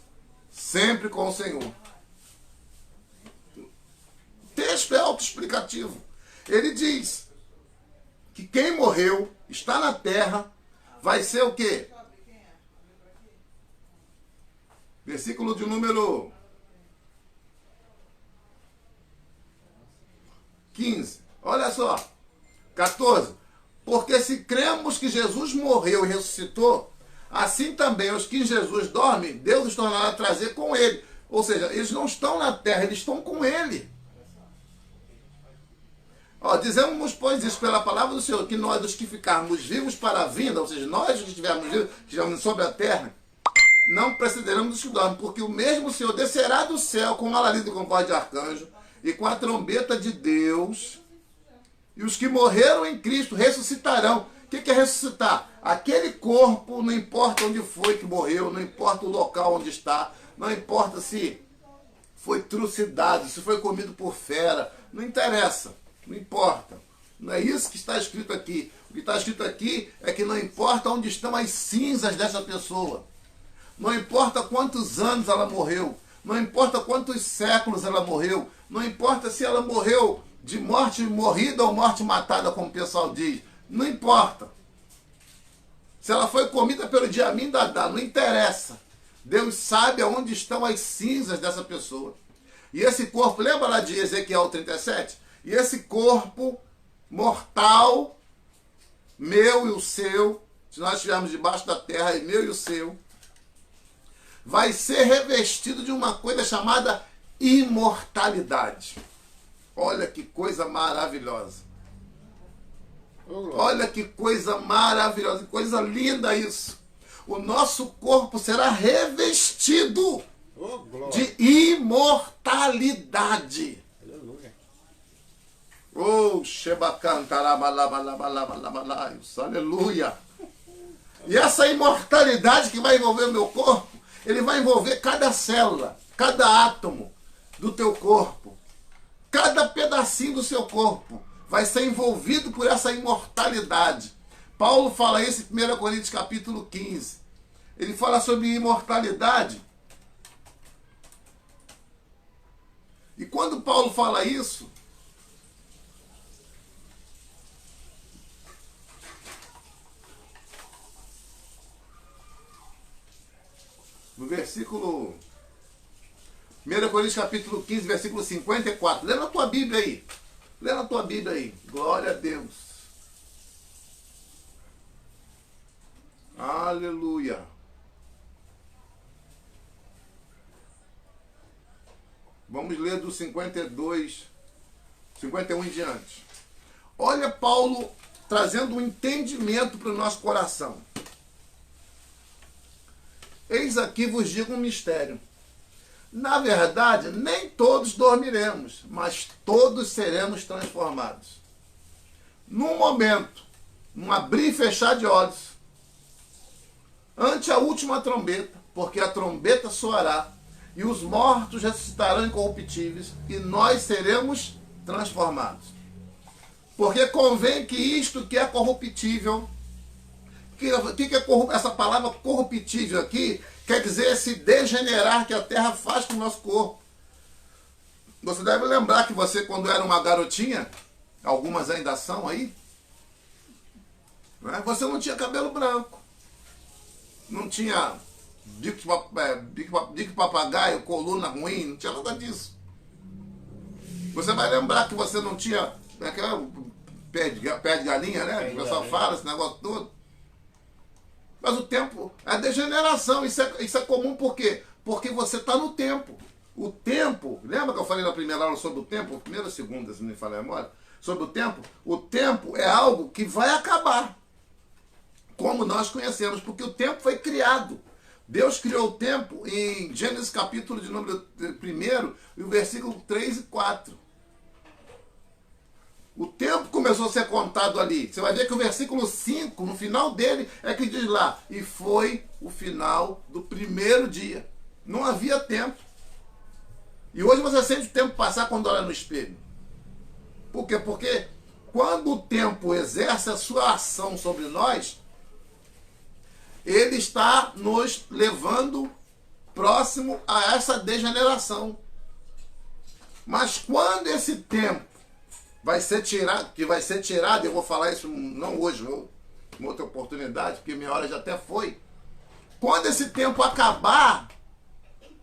sempre com o Senhor. O texto é autoexplicativo. Ele diz que quem morreu, está na terra, vai ser o quê? Versículo de número 15. Olha só. 14. Porque se cremos que Jesus morreu e ressuscitou, assim também os que em Jesus dormem, Deus os tornará a trazer com ele. Ou seja, eles não estão na terra, eles estão com ele. Ó, dizemos, pois, isso pela palavra do Senhor, que nós, os que ficarmos vivos para a vinda, ou seja, nós que estivermos vivos, que estivermos sobre a terra, não precederemos os que dormem, porque o mesmo Senhor descerá do céu com alarido e com voz de arcanjo e com a trombeta de Deus, e os que morreram em Cristo ressuscitarão. O que é ressuscitar? Aquele corpo, não importa onde foi que morreu, não importa o local onde está, não importa se foi trucidado, se foi comido por fera, não interessa, não importa. Não é isso que está escrito aqui. O que está escrito aqui é que não importa onde estão as cinzas dessa pessoa, não importa quantos anos ela morreu, não importa quantos séculos ela morreu, não importa se ela morreu de morte morrida ou morte matada, como o pessoal diz, não importa. Se ela foi comida pelo Diamim Dadá, não interessa. Deus sabe aonde estão as cinzas dessa pessoa. E esse corpo, lembra lá de Ezequiel 37? E esse corpo mortal, meu e o seu, se nós estivermos debaixo da terra, é meu e o seu, vai ser revestido de uma coisa chamada imortalidade. Olha que coisa maravilhosa. Olha que coisa maravilhosa, que coisa linda isso. O nosso corpo será revestido de imortalidade. Oh, aleluia. E essa imortalidade que vai envolver o meu corpo, ele vai envolver cada célula, cada átomo do teu corpo. Cada pedacinho do seu corpo vai ser envolvido por essa imortalidade. Paulo fala isso em 1 Coríntios capítulo 15. Ele fala sobre imortalidade. E quando Paulo fala isso, no versículo 1 Coríntios capítulo 15, versículo 54. Lê na tua Bíblia aí. Lê na tua Bíblia aí. Glória a Deus. Aleluia. Vamos ler do 52, 51 em diante. Olha Paulo trazendo um entendimento para o nosso coração. Eis aqui vos digo um mistério. Na verdade, nem todos dormiremos, mas todos seremos transformados. Num momento, num abrir e fechar de olhos, ante a última trombeta, porque a trombeta soará, e os mortos ressuscitarão incorruptíveis, e nós seremos transformados. Porque convém que isto que é corruptível, que é essa palavra corruptível aqui, quer dizer esse degenerar que a terra faz com o nosso corpo. Você deve lembrar que você, quando era uma garotinha, algumas ainda são aí, né? Você não tinha cabelo branco, não tinha bico de papagaio, coluna ruim, não tinha nada disso. Você vai lembrar que você não tinha aquela pé de galinha, né? Que o pessoal fala, esse negócio todo. Mas o tempo é degeneração. Isso é comum por quê? Porque você está no tempo. O tempo, lembra que eu falei na primeira aula sobre o tempo? Primeira ou segunda, se não me falha a memória? Sobre o tempo? O tempo é algo que vai acabar. Como nós conhecemos, porque o tempo foi criado. Deus criou o tempo em Gênesis capítulo de número 1, e o versículo 3 e 4. O tempo começou a ser contado ali. Você vai ver que o versículo 5, no final dele, é que diz lá, e foi o final do primeiro dia. Não havia tempo. E hoje você sente o tempo passar quando olha no espelho. Por quê? Porque quando o tempo exerce a sua ação sobre nós, ele está nos levando próximo a essa degeneração. Mas quando esse tempo vai ser tirado, eu vou falar isso não hoje, uma outra oportunidade, porque minha hora já até foi. Quando esse tempo acabar,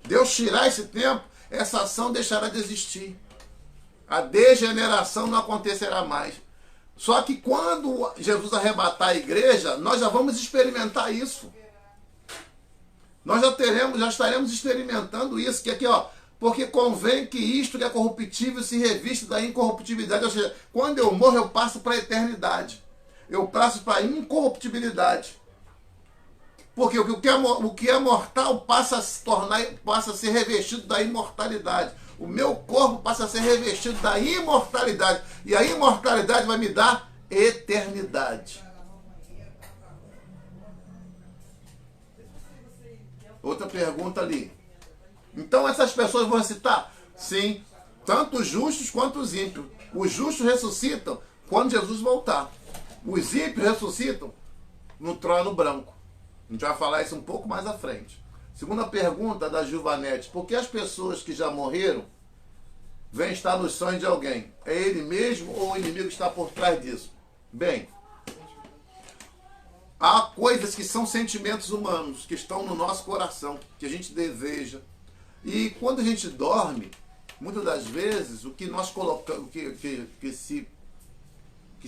Deus tirar esse tempo, essa ação deixará de existir. A degeneração não acontecerá mais. Só que quando Jesus arrebatar a igreja, nós já vamos experimentar isso. Nós já estaremos experimentando isso, que aqui, ó, porque convém que isto que é corruptível se revista da incorruptibilidade. Ou seja, quando eu morro, eu passo para a eternidade. Eu passo para a incorruptibilidade. Porque o que é mortal passa a ser revestido da imortalidade. O meu corpo passa a ser revestido da imortalidade. E a imortalidade vai me dar eternidade. Outra pergunta ali. Então essas pessoas vão ressuscitar? Sim, tanto os justos quanto os ímpios. Os justos ressuscitam quando Jesus voltar. Os ímpios ressuscitam no trono branco. A gente vai falar isso um pouco mais à frente. Segunda pergunta da Gilvanete. Por que as pessoas que já morreram vêm estar nos sonhos de alguém? É ele mesmo ou o inimigo está por trás disso? Bem, há coisas que são sentimentos humanos, que estão no nosso coração, que a gente deseja. E quando a gente dorme, muitas das vezes, o que nós colocamos, que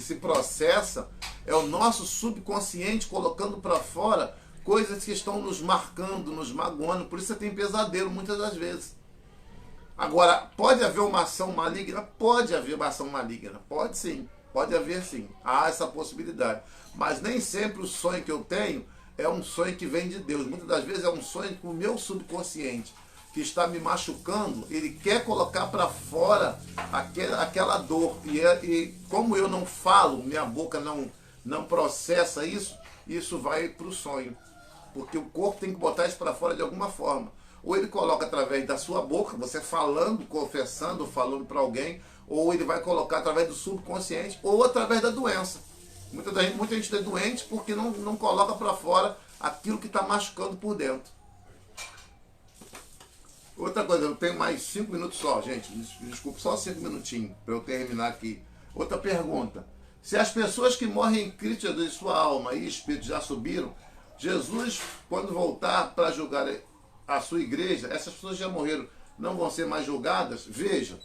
se processa, é o nosso subconsciente colocando para fora coisas que estão nos marcando, nos magoando. Por isso você tem pesadelo muitas das vezes. Agora, pode haver uma ação maligna? Pode haver uma ação maligna. Pode sim. Pode haver sim. Há essa possibilidade. Mas nem sempre o sonho que eu tenho é um sonho que vem de Deus. Muitas das vezes é um sonho com o meu subconsciente, que está me machucando. Ele quer colocar para fora aquela dor. E como eu não falo, minha boca não processa isso, isso vai para o sonho. Porque o corpo tem que botar isso para fora de alguma forma. Ou ele coloca através da sua boca, você falando, confessando, falando para alguém, ou ele vai colocar através do subconsciente, ou através da doença. Muita gente é doente porque não coloca para fora aquilo que está machucando por dentro. Outra coisa, eu tenho mais 5 minutos só, gente. Desculpa, só 5 minutinhos para eu terminar aqui. Outra pergunta. Se as pessoas que morrem em Cristo de sua alma e espírito já subiram, Jesus, quando voltar para julgar a sua igreja, essas pessoas já morreram, não vão ser mais julgadas? Veja,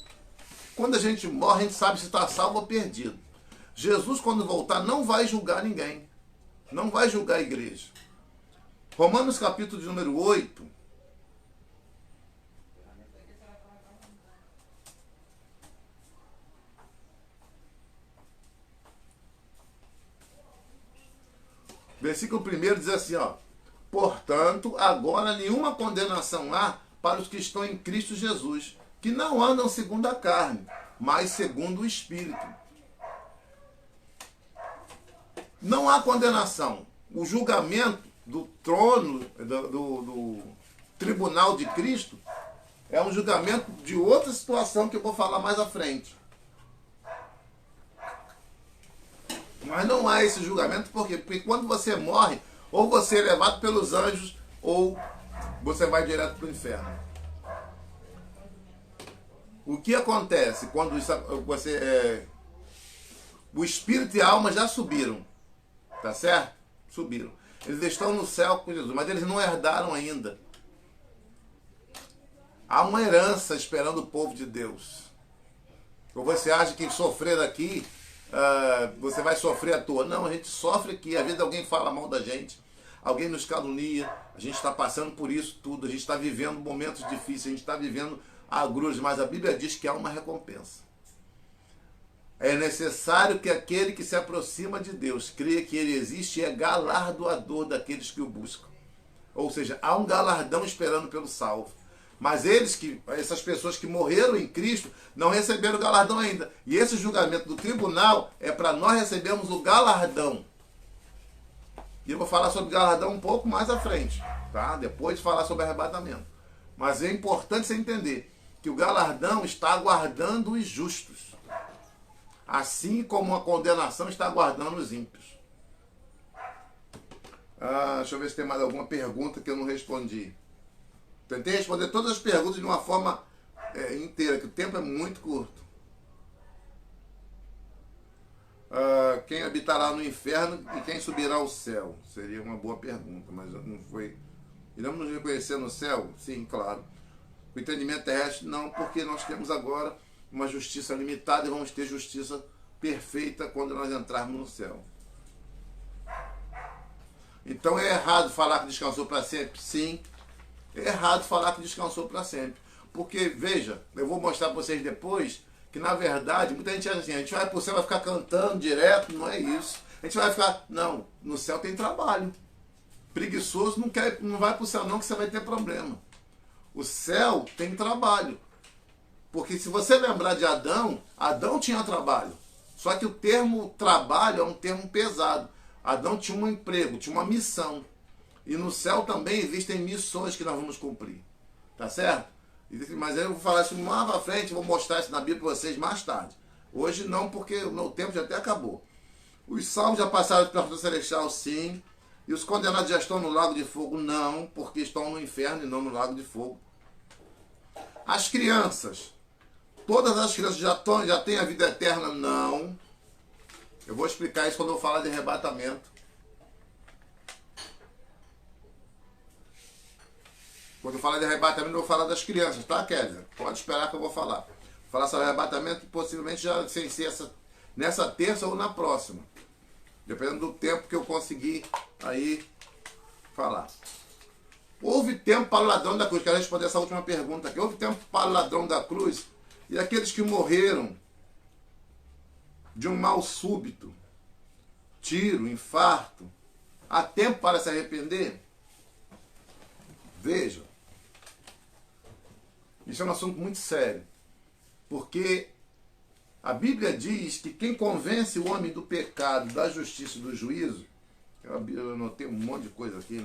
quando a gente morre, a gente sabe se está salvo ou perdido. Jesus, quando voltar, não vai julgar ninguém. Não vai julgar a igreja. Romanos capítulo de número 8. Versículo 1 diz assim, ó. Portanto, agora nenhuma condenação há para os que estão em Cristo Jesus, que não andam segundo a carne, mas segundo o Espírito. Não há condenação. O julgamento do trono, do tribunal de Cristo, é um julgamento de outra situação que eu vou falar mais à frente. Mas não há esse julgamento, por quê? Porque quando você morre, ou você é levado pelos anjos, ou você vai direto para o inferno. O que acontece quando o espírito e a alma já subiram, tá certo? Subiram. Eles estão no céu com Jesus, mas eles não herdaram ainda. Há uma herança esperando o povo de Deus. Ou você acha que sofrer aqui, você vai sofrer à toa? Não, a gente sofre aqui. Às vezes alguém fala mal da gente. alguém nos calunia, a gente está passando por isso tudo, a gente está vivendo momentos difíceis, a gente está vivendo agruras, mas a Bíblia diz que há uma recompensa. É necessário que aquele que se aproxima de Deus creia que ele existe e é galardoador daqueles que o buscam. Ou seja, há um galardão esperando pelo salvo. Mas essas pessoas que morreram em Cristo não receberam o galardão ainda. E esse julgamento do tribunal é para nós recebermos o galardão. E eu vou falar sobre galardão um pouco mais à frente, tá? Depois de falar sobre arrebatamento. Mas é importante você entender que o galardão está aguardando os justos. Assim como a condenação está aguardando os ímpios. Deixa eu ver se tem mais alguma pergunta que eu não respondi. Tentei responder todas as perguntas de uma forma inteira, que o tempo é muito curto. Quem habitará no inferno e quem subirá ao céu? Seria uma boa pergunta, mas não foi. Iremos nos reconhecer no céu? Sim, claro. O entendimento terrestre, não, porque nós temos agora uma justiça limitada e vamos ter justiça perfeita quando nós entrarmos no céu. Então é errado falar que descansou para sempre? Sim. É errado falar que descansou para sempre. Porque, veja, eu vou mostrar para vocês depois que, na verdade, muita gente acha assim, a gente vai para o céu, vai ficar cantando direto, não é isso. A gente vai ficar, não, no céu tem trabalho. Preguiçoso não vai para o céu não, que você vai ter problema. O céu tem trabalho. Porque se você lembrar de Adão, Adão tinha trabalho. Só que o termo trabalho é um termo pesado. Adão tinha um emprego, tinha uma missão. E no céu também existem missões que nós vamos cumprir. Tá certo? Mas aí eu vou falar isso mais pra frente, vou mostrar isso na Bíblia para vocês mais tarde. Hoje não, porque o meu tempo já até acabou. Os salvos já passaram pela porta celestial, sim. E os condenados já estão no lago de fogo? Não, porque estão no inferno e não no lago de fogo. As crianças, todas as crianças já têm a vida eterna? Não. Eu vou explicar isso quando eu falar de arrebatamento. Quando eu falar de arrebatamento, eu vou falar das crianças, tá, Kézia? Pode esperar que eu vou falar. Vou falar sobre arrebatamento, possivelmente já sem ser nessa terça ou na próxima. Dependendo do tempo que eu conseguir aí falar. Houve tempo para o ladrão da cruz. Quero responder essa última pergunta aqui. Houve tempo para o ladrão da cruz e aqueles que morreram de um mal súbito, tiro, infarto, há tempo para se arrepender? Veja, isso é um assunto muito sério, porque a Bíblia diz que quem convence o homem do pecado, da justiça e do juízo, eu anotei um monte de coisa aqui,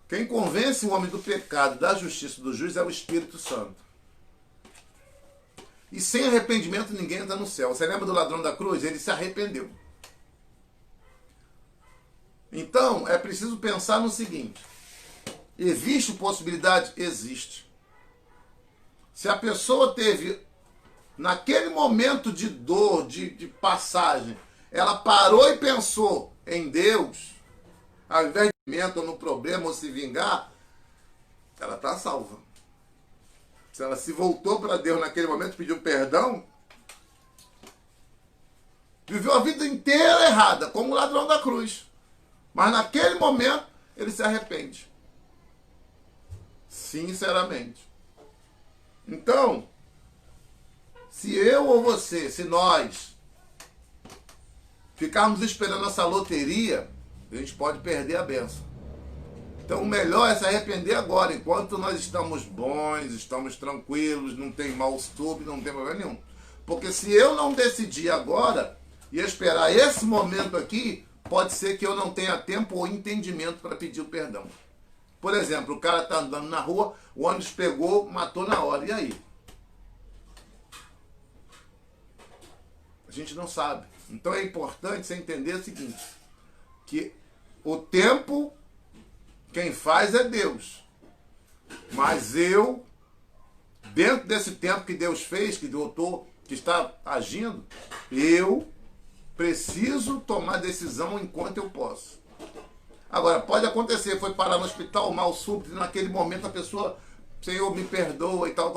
quem convence o homem do pecado, da justiça e do juízo é o Espírito Santo. E sem arrependimento ninguém entra no céu. Você lembra do ladrão da cruz? Ele se arrependeu. Então, é preciso pensar no seguinte. Existe possibilidade? Existe. Se a pessoa teve, naquele momento de dor, de passagem, ela parou e pensou em Deus, ao invés de ou no problema ou se vingar, ela está salva. Se ela se voltou para Deus naquele momento, pediu perdão, viveu a vida inteira errada, como o ladrão da cruz. Mas naquele momento, ele se arrepende. Sinceramente. Então, se eu ou você, se nós ficarmos esperando essa loteria, a gente pode perder a bênção. Então o melhor é se arrepender agora, enquanto nós estamos bons, estamos tranquilos, não tem mal súbito, não tem problema nenhum. Porque se eu não decidir agora e esperar esse momento aqui, pode ser que eu não tenha tempo ou entendimento para pedir o perdão. Por exemplo, o cara está andando na rua, o ônibus pegou, matou na hora. E aí? A gente não sabe. Então é importante você entender o seguinte, que o tempo, quem faz é Deus. Mas eu, dentro desse tempo que Deus fez, que está agindo, eu preciso tomar decisão enquanto eu posso. Agora, pode acontecer, foi parar no hospital, mal súbito, e naquele momento a pessoa, Senhor, me perdoa e tal.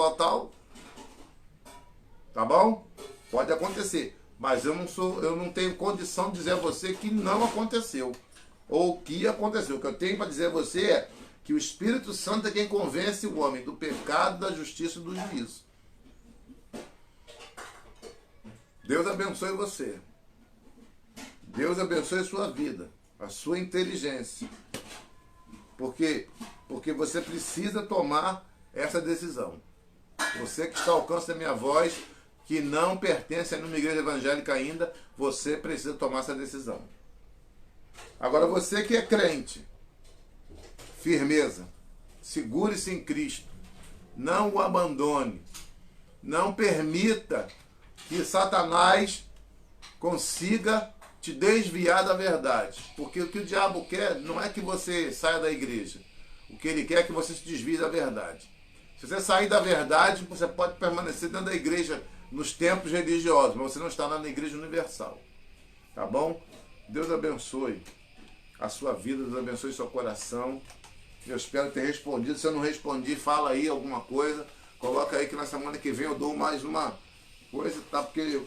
Tá bom? Pode acontecer. Mas eu não tenho condição de dizer a você que não aconteceu. ou o que aconteceu. O que eu tenho para dizer a você é que o Espírito Santo é quem convence o homem do pecado, da justiça e do juízo. Deus abençoe você. Deus abençoe a sua vida, a sua inteligência. Porque você precisa tomar essa decisão. Você que está ao alcance da minha voz, que não pertence a nenhuma igreja evangélica ainda, você precisa tomar essa decisão. Agora você que é crente, firmeza, segure-se em Cristo, não o abandone, não permita que Satanás consiga te desviar da verdade, porque o que o diabo quer não é que você saia da igreja, o que ele quer é que você se desvie da verdade. Se você sair da verdade, você pode permanecer dentro da igreja nos templos religiosos, mas você não está lá na igreja universal, tá bom? Deus abençoe a sua vida, Deus abençoe o seu coração. Eu espero ter respondido. Se eu não respondi, fala aí alguma coisa, coloca aí que na semana que vem eu dou mais uma coisa, tá? Porque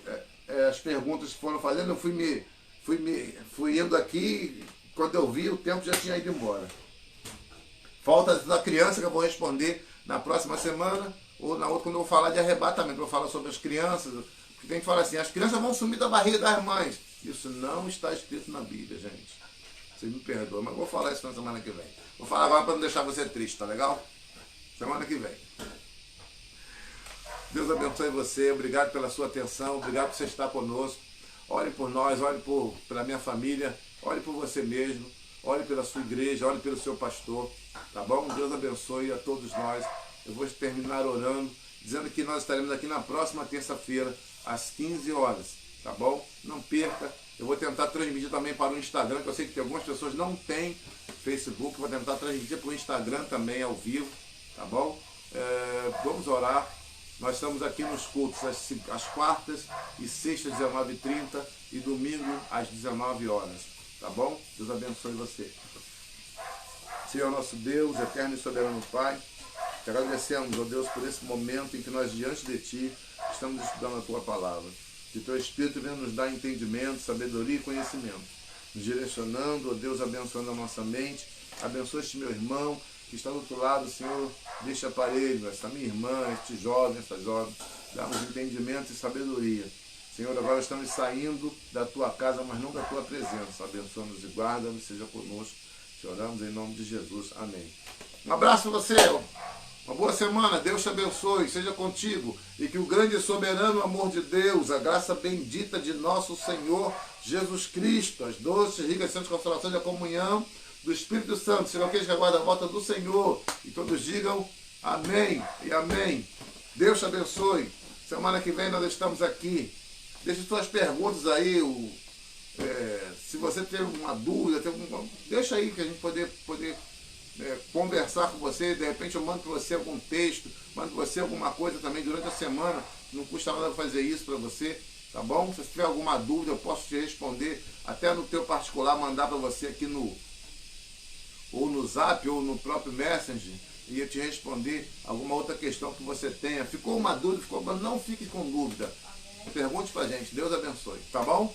as perguntas que foram fazendo, eu fui indo aqui, quando eu vi, o tempo já tinha ido embora. Falta da criança que eu vou responder na próxima semana, ou na outra, quando eu vou falar de arrebatamento, eu vou falar sobre as crianças, porque tem que falar assim, as crianças vão sumir da barriga das mães. Isso não está escrito na Bíblia, gente. Vocês me perdoam, mas vou falar isso na semana que vem. Vou falar agora para não deixar você triste, tá legal? Semana que vem. Deus abençoe você, obrigado pela sua atenção, obrigado por você estar conosco. Ore por nós, ore pela minha família, ore por você mesmo, ore pela sua igreja, ore pelo seu pastor, tá bom? Deus abençoe a todos nós. Eu vou terminar orando, dizendo que nós estaremos aqui na próxima terça-feira, às 15 horas, tá bom? Não perca. Eu vou tentar transmitir também para o Instagram, que eu sei que tem algumas pessoas que não têm Facebook, vou tentar transmitir para o Instagram também ao vivo, tá bom? Vamos orar. Nós estamos aqui nos cultos às quartas e sextas, 19h30 e domingo às 19 horas, tá bom? Deus abençoe você. Senhor nosso Deus, eterno e soberano Pai, te agradecemos, ó Deus, por esse momento em que nós, diante de Ti, estamos estudando a Tua Palavra. Que Teu Espírito venha nos dar entendimento, sabedoria e conhecimento, nos direcionando, ó Deus, abençoando a nossa mente. Abençoa este meu irmão que está do outro lado, Senhor, deste aparelho, essa minha irmã, este jovem, essa jovem, dá-nos entendimento e sabedoria. Senhor, agora estamos saindo da Tua casa, mas não da Tua presença. Abençoa-nos e guarda-nos, seja conosco. Te oramos em nome de Jesus. Amém. Um abraço para você. Uma boa semana, Deus te abençoe, seja contigo, e que o grande e soberano amor de Deus, a graça bendita de nosso Senhor Jesus Cristo, as doces, ricas e santas consolações da comunhão do Espírito Santo, serão aqueles que aguardam a volta do Senhor, e todos digam amém e amém. Deus te abençoe. Semana que vem nós estamos aqui. Deixe suas perguntas aí, se você tem alguma dúvida, deixa aí que a gente poder conversar com você. De repente eu mando para você algum texto, mando para você alguma coisa também durante a semana, não custa nada fazer isso para você, tá bom? Se você tiver alguma dúvida, eu posso te responder, até no teu particular, mandar para você aqui ou no Zap, ou no próprio Messenger, e eu te responder alguma outra questão que você tenha. Ficou uma dúvida, não fique com dúvida, pergunte pra gente. Deus abençoe, tá bom?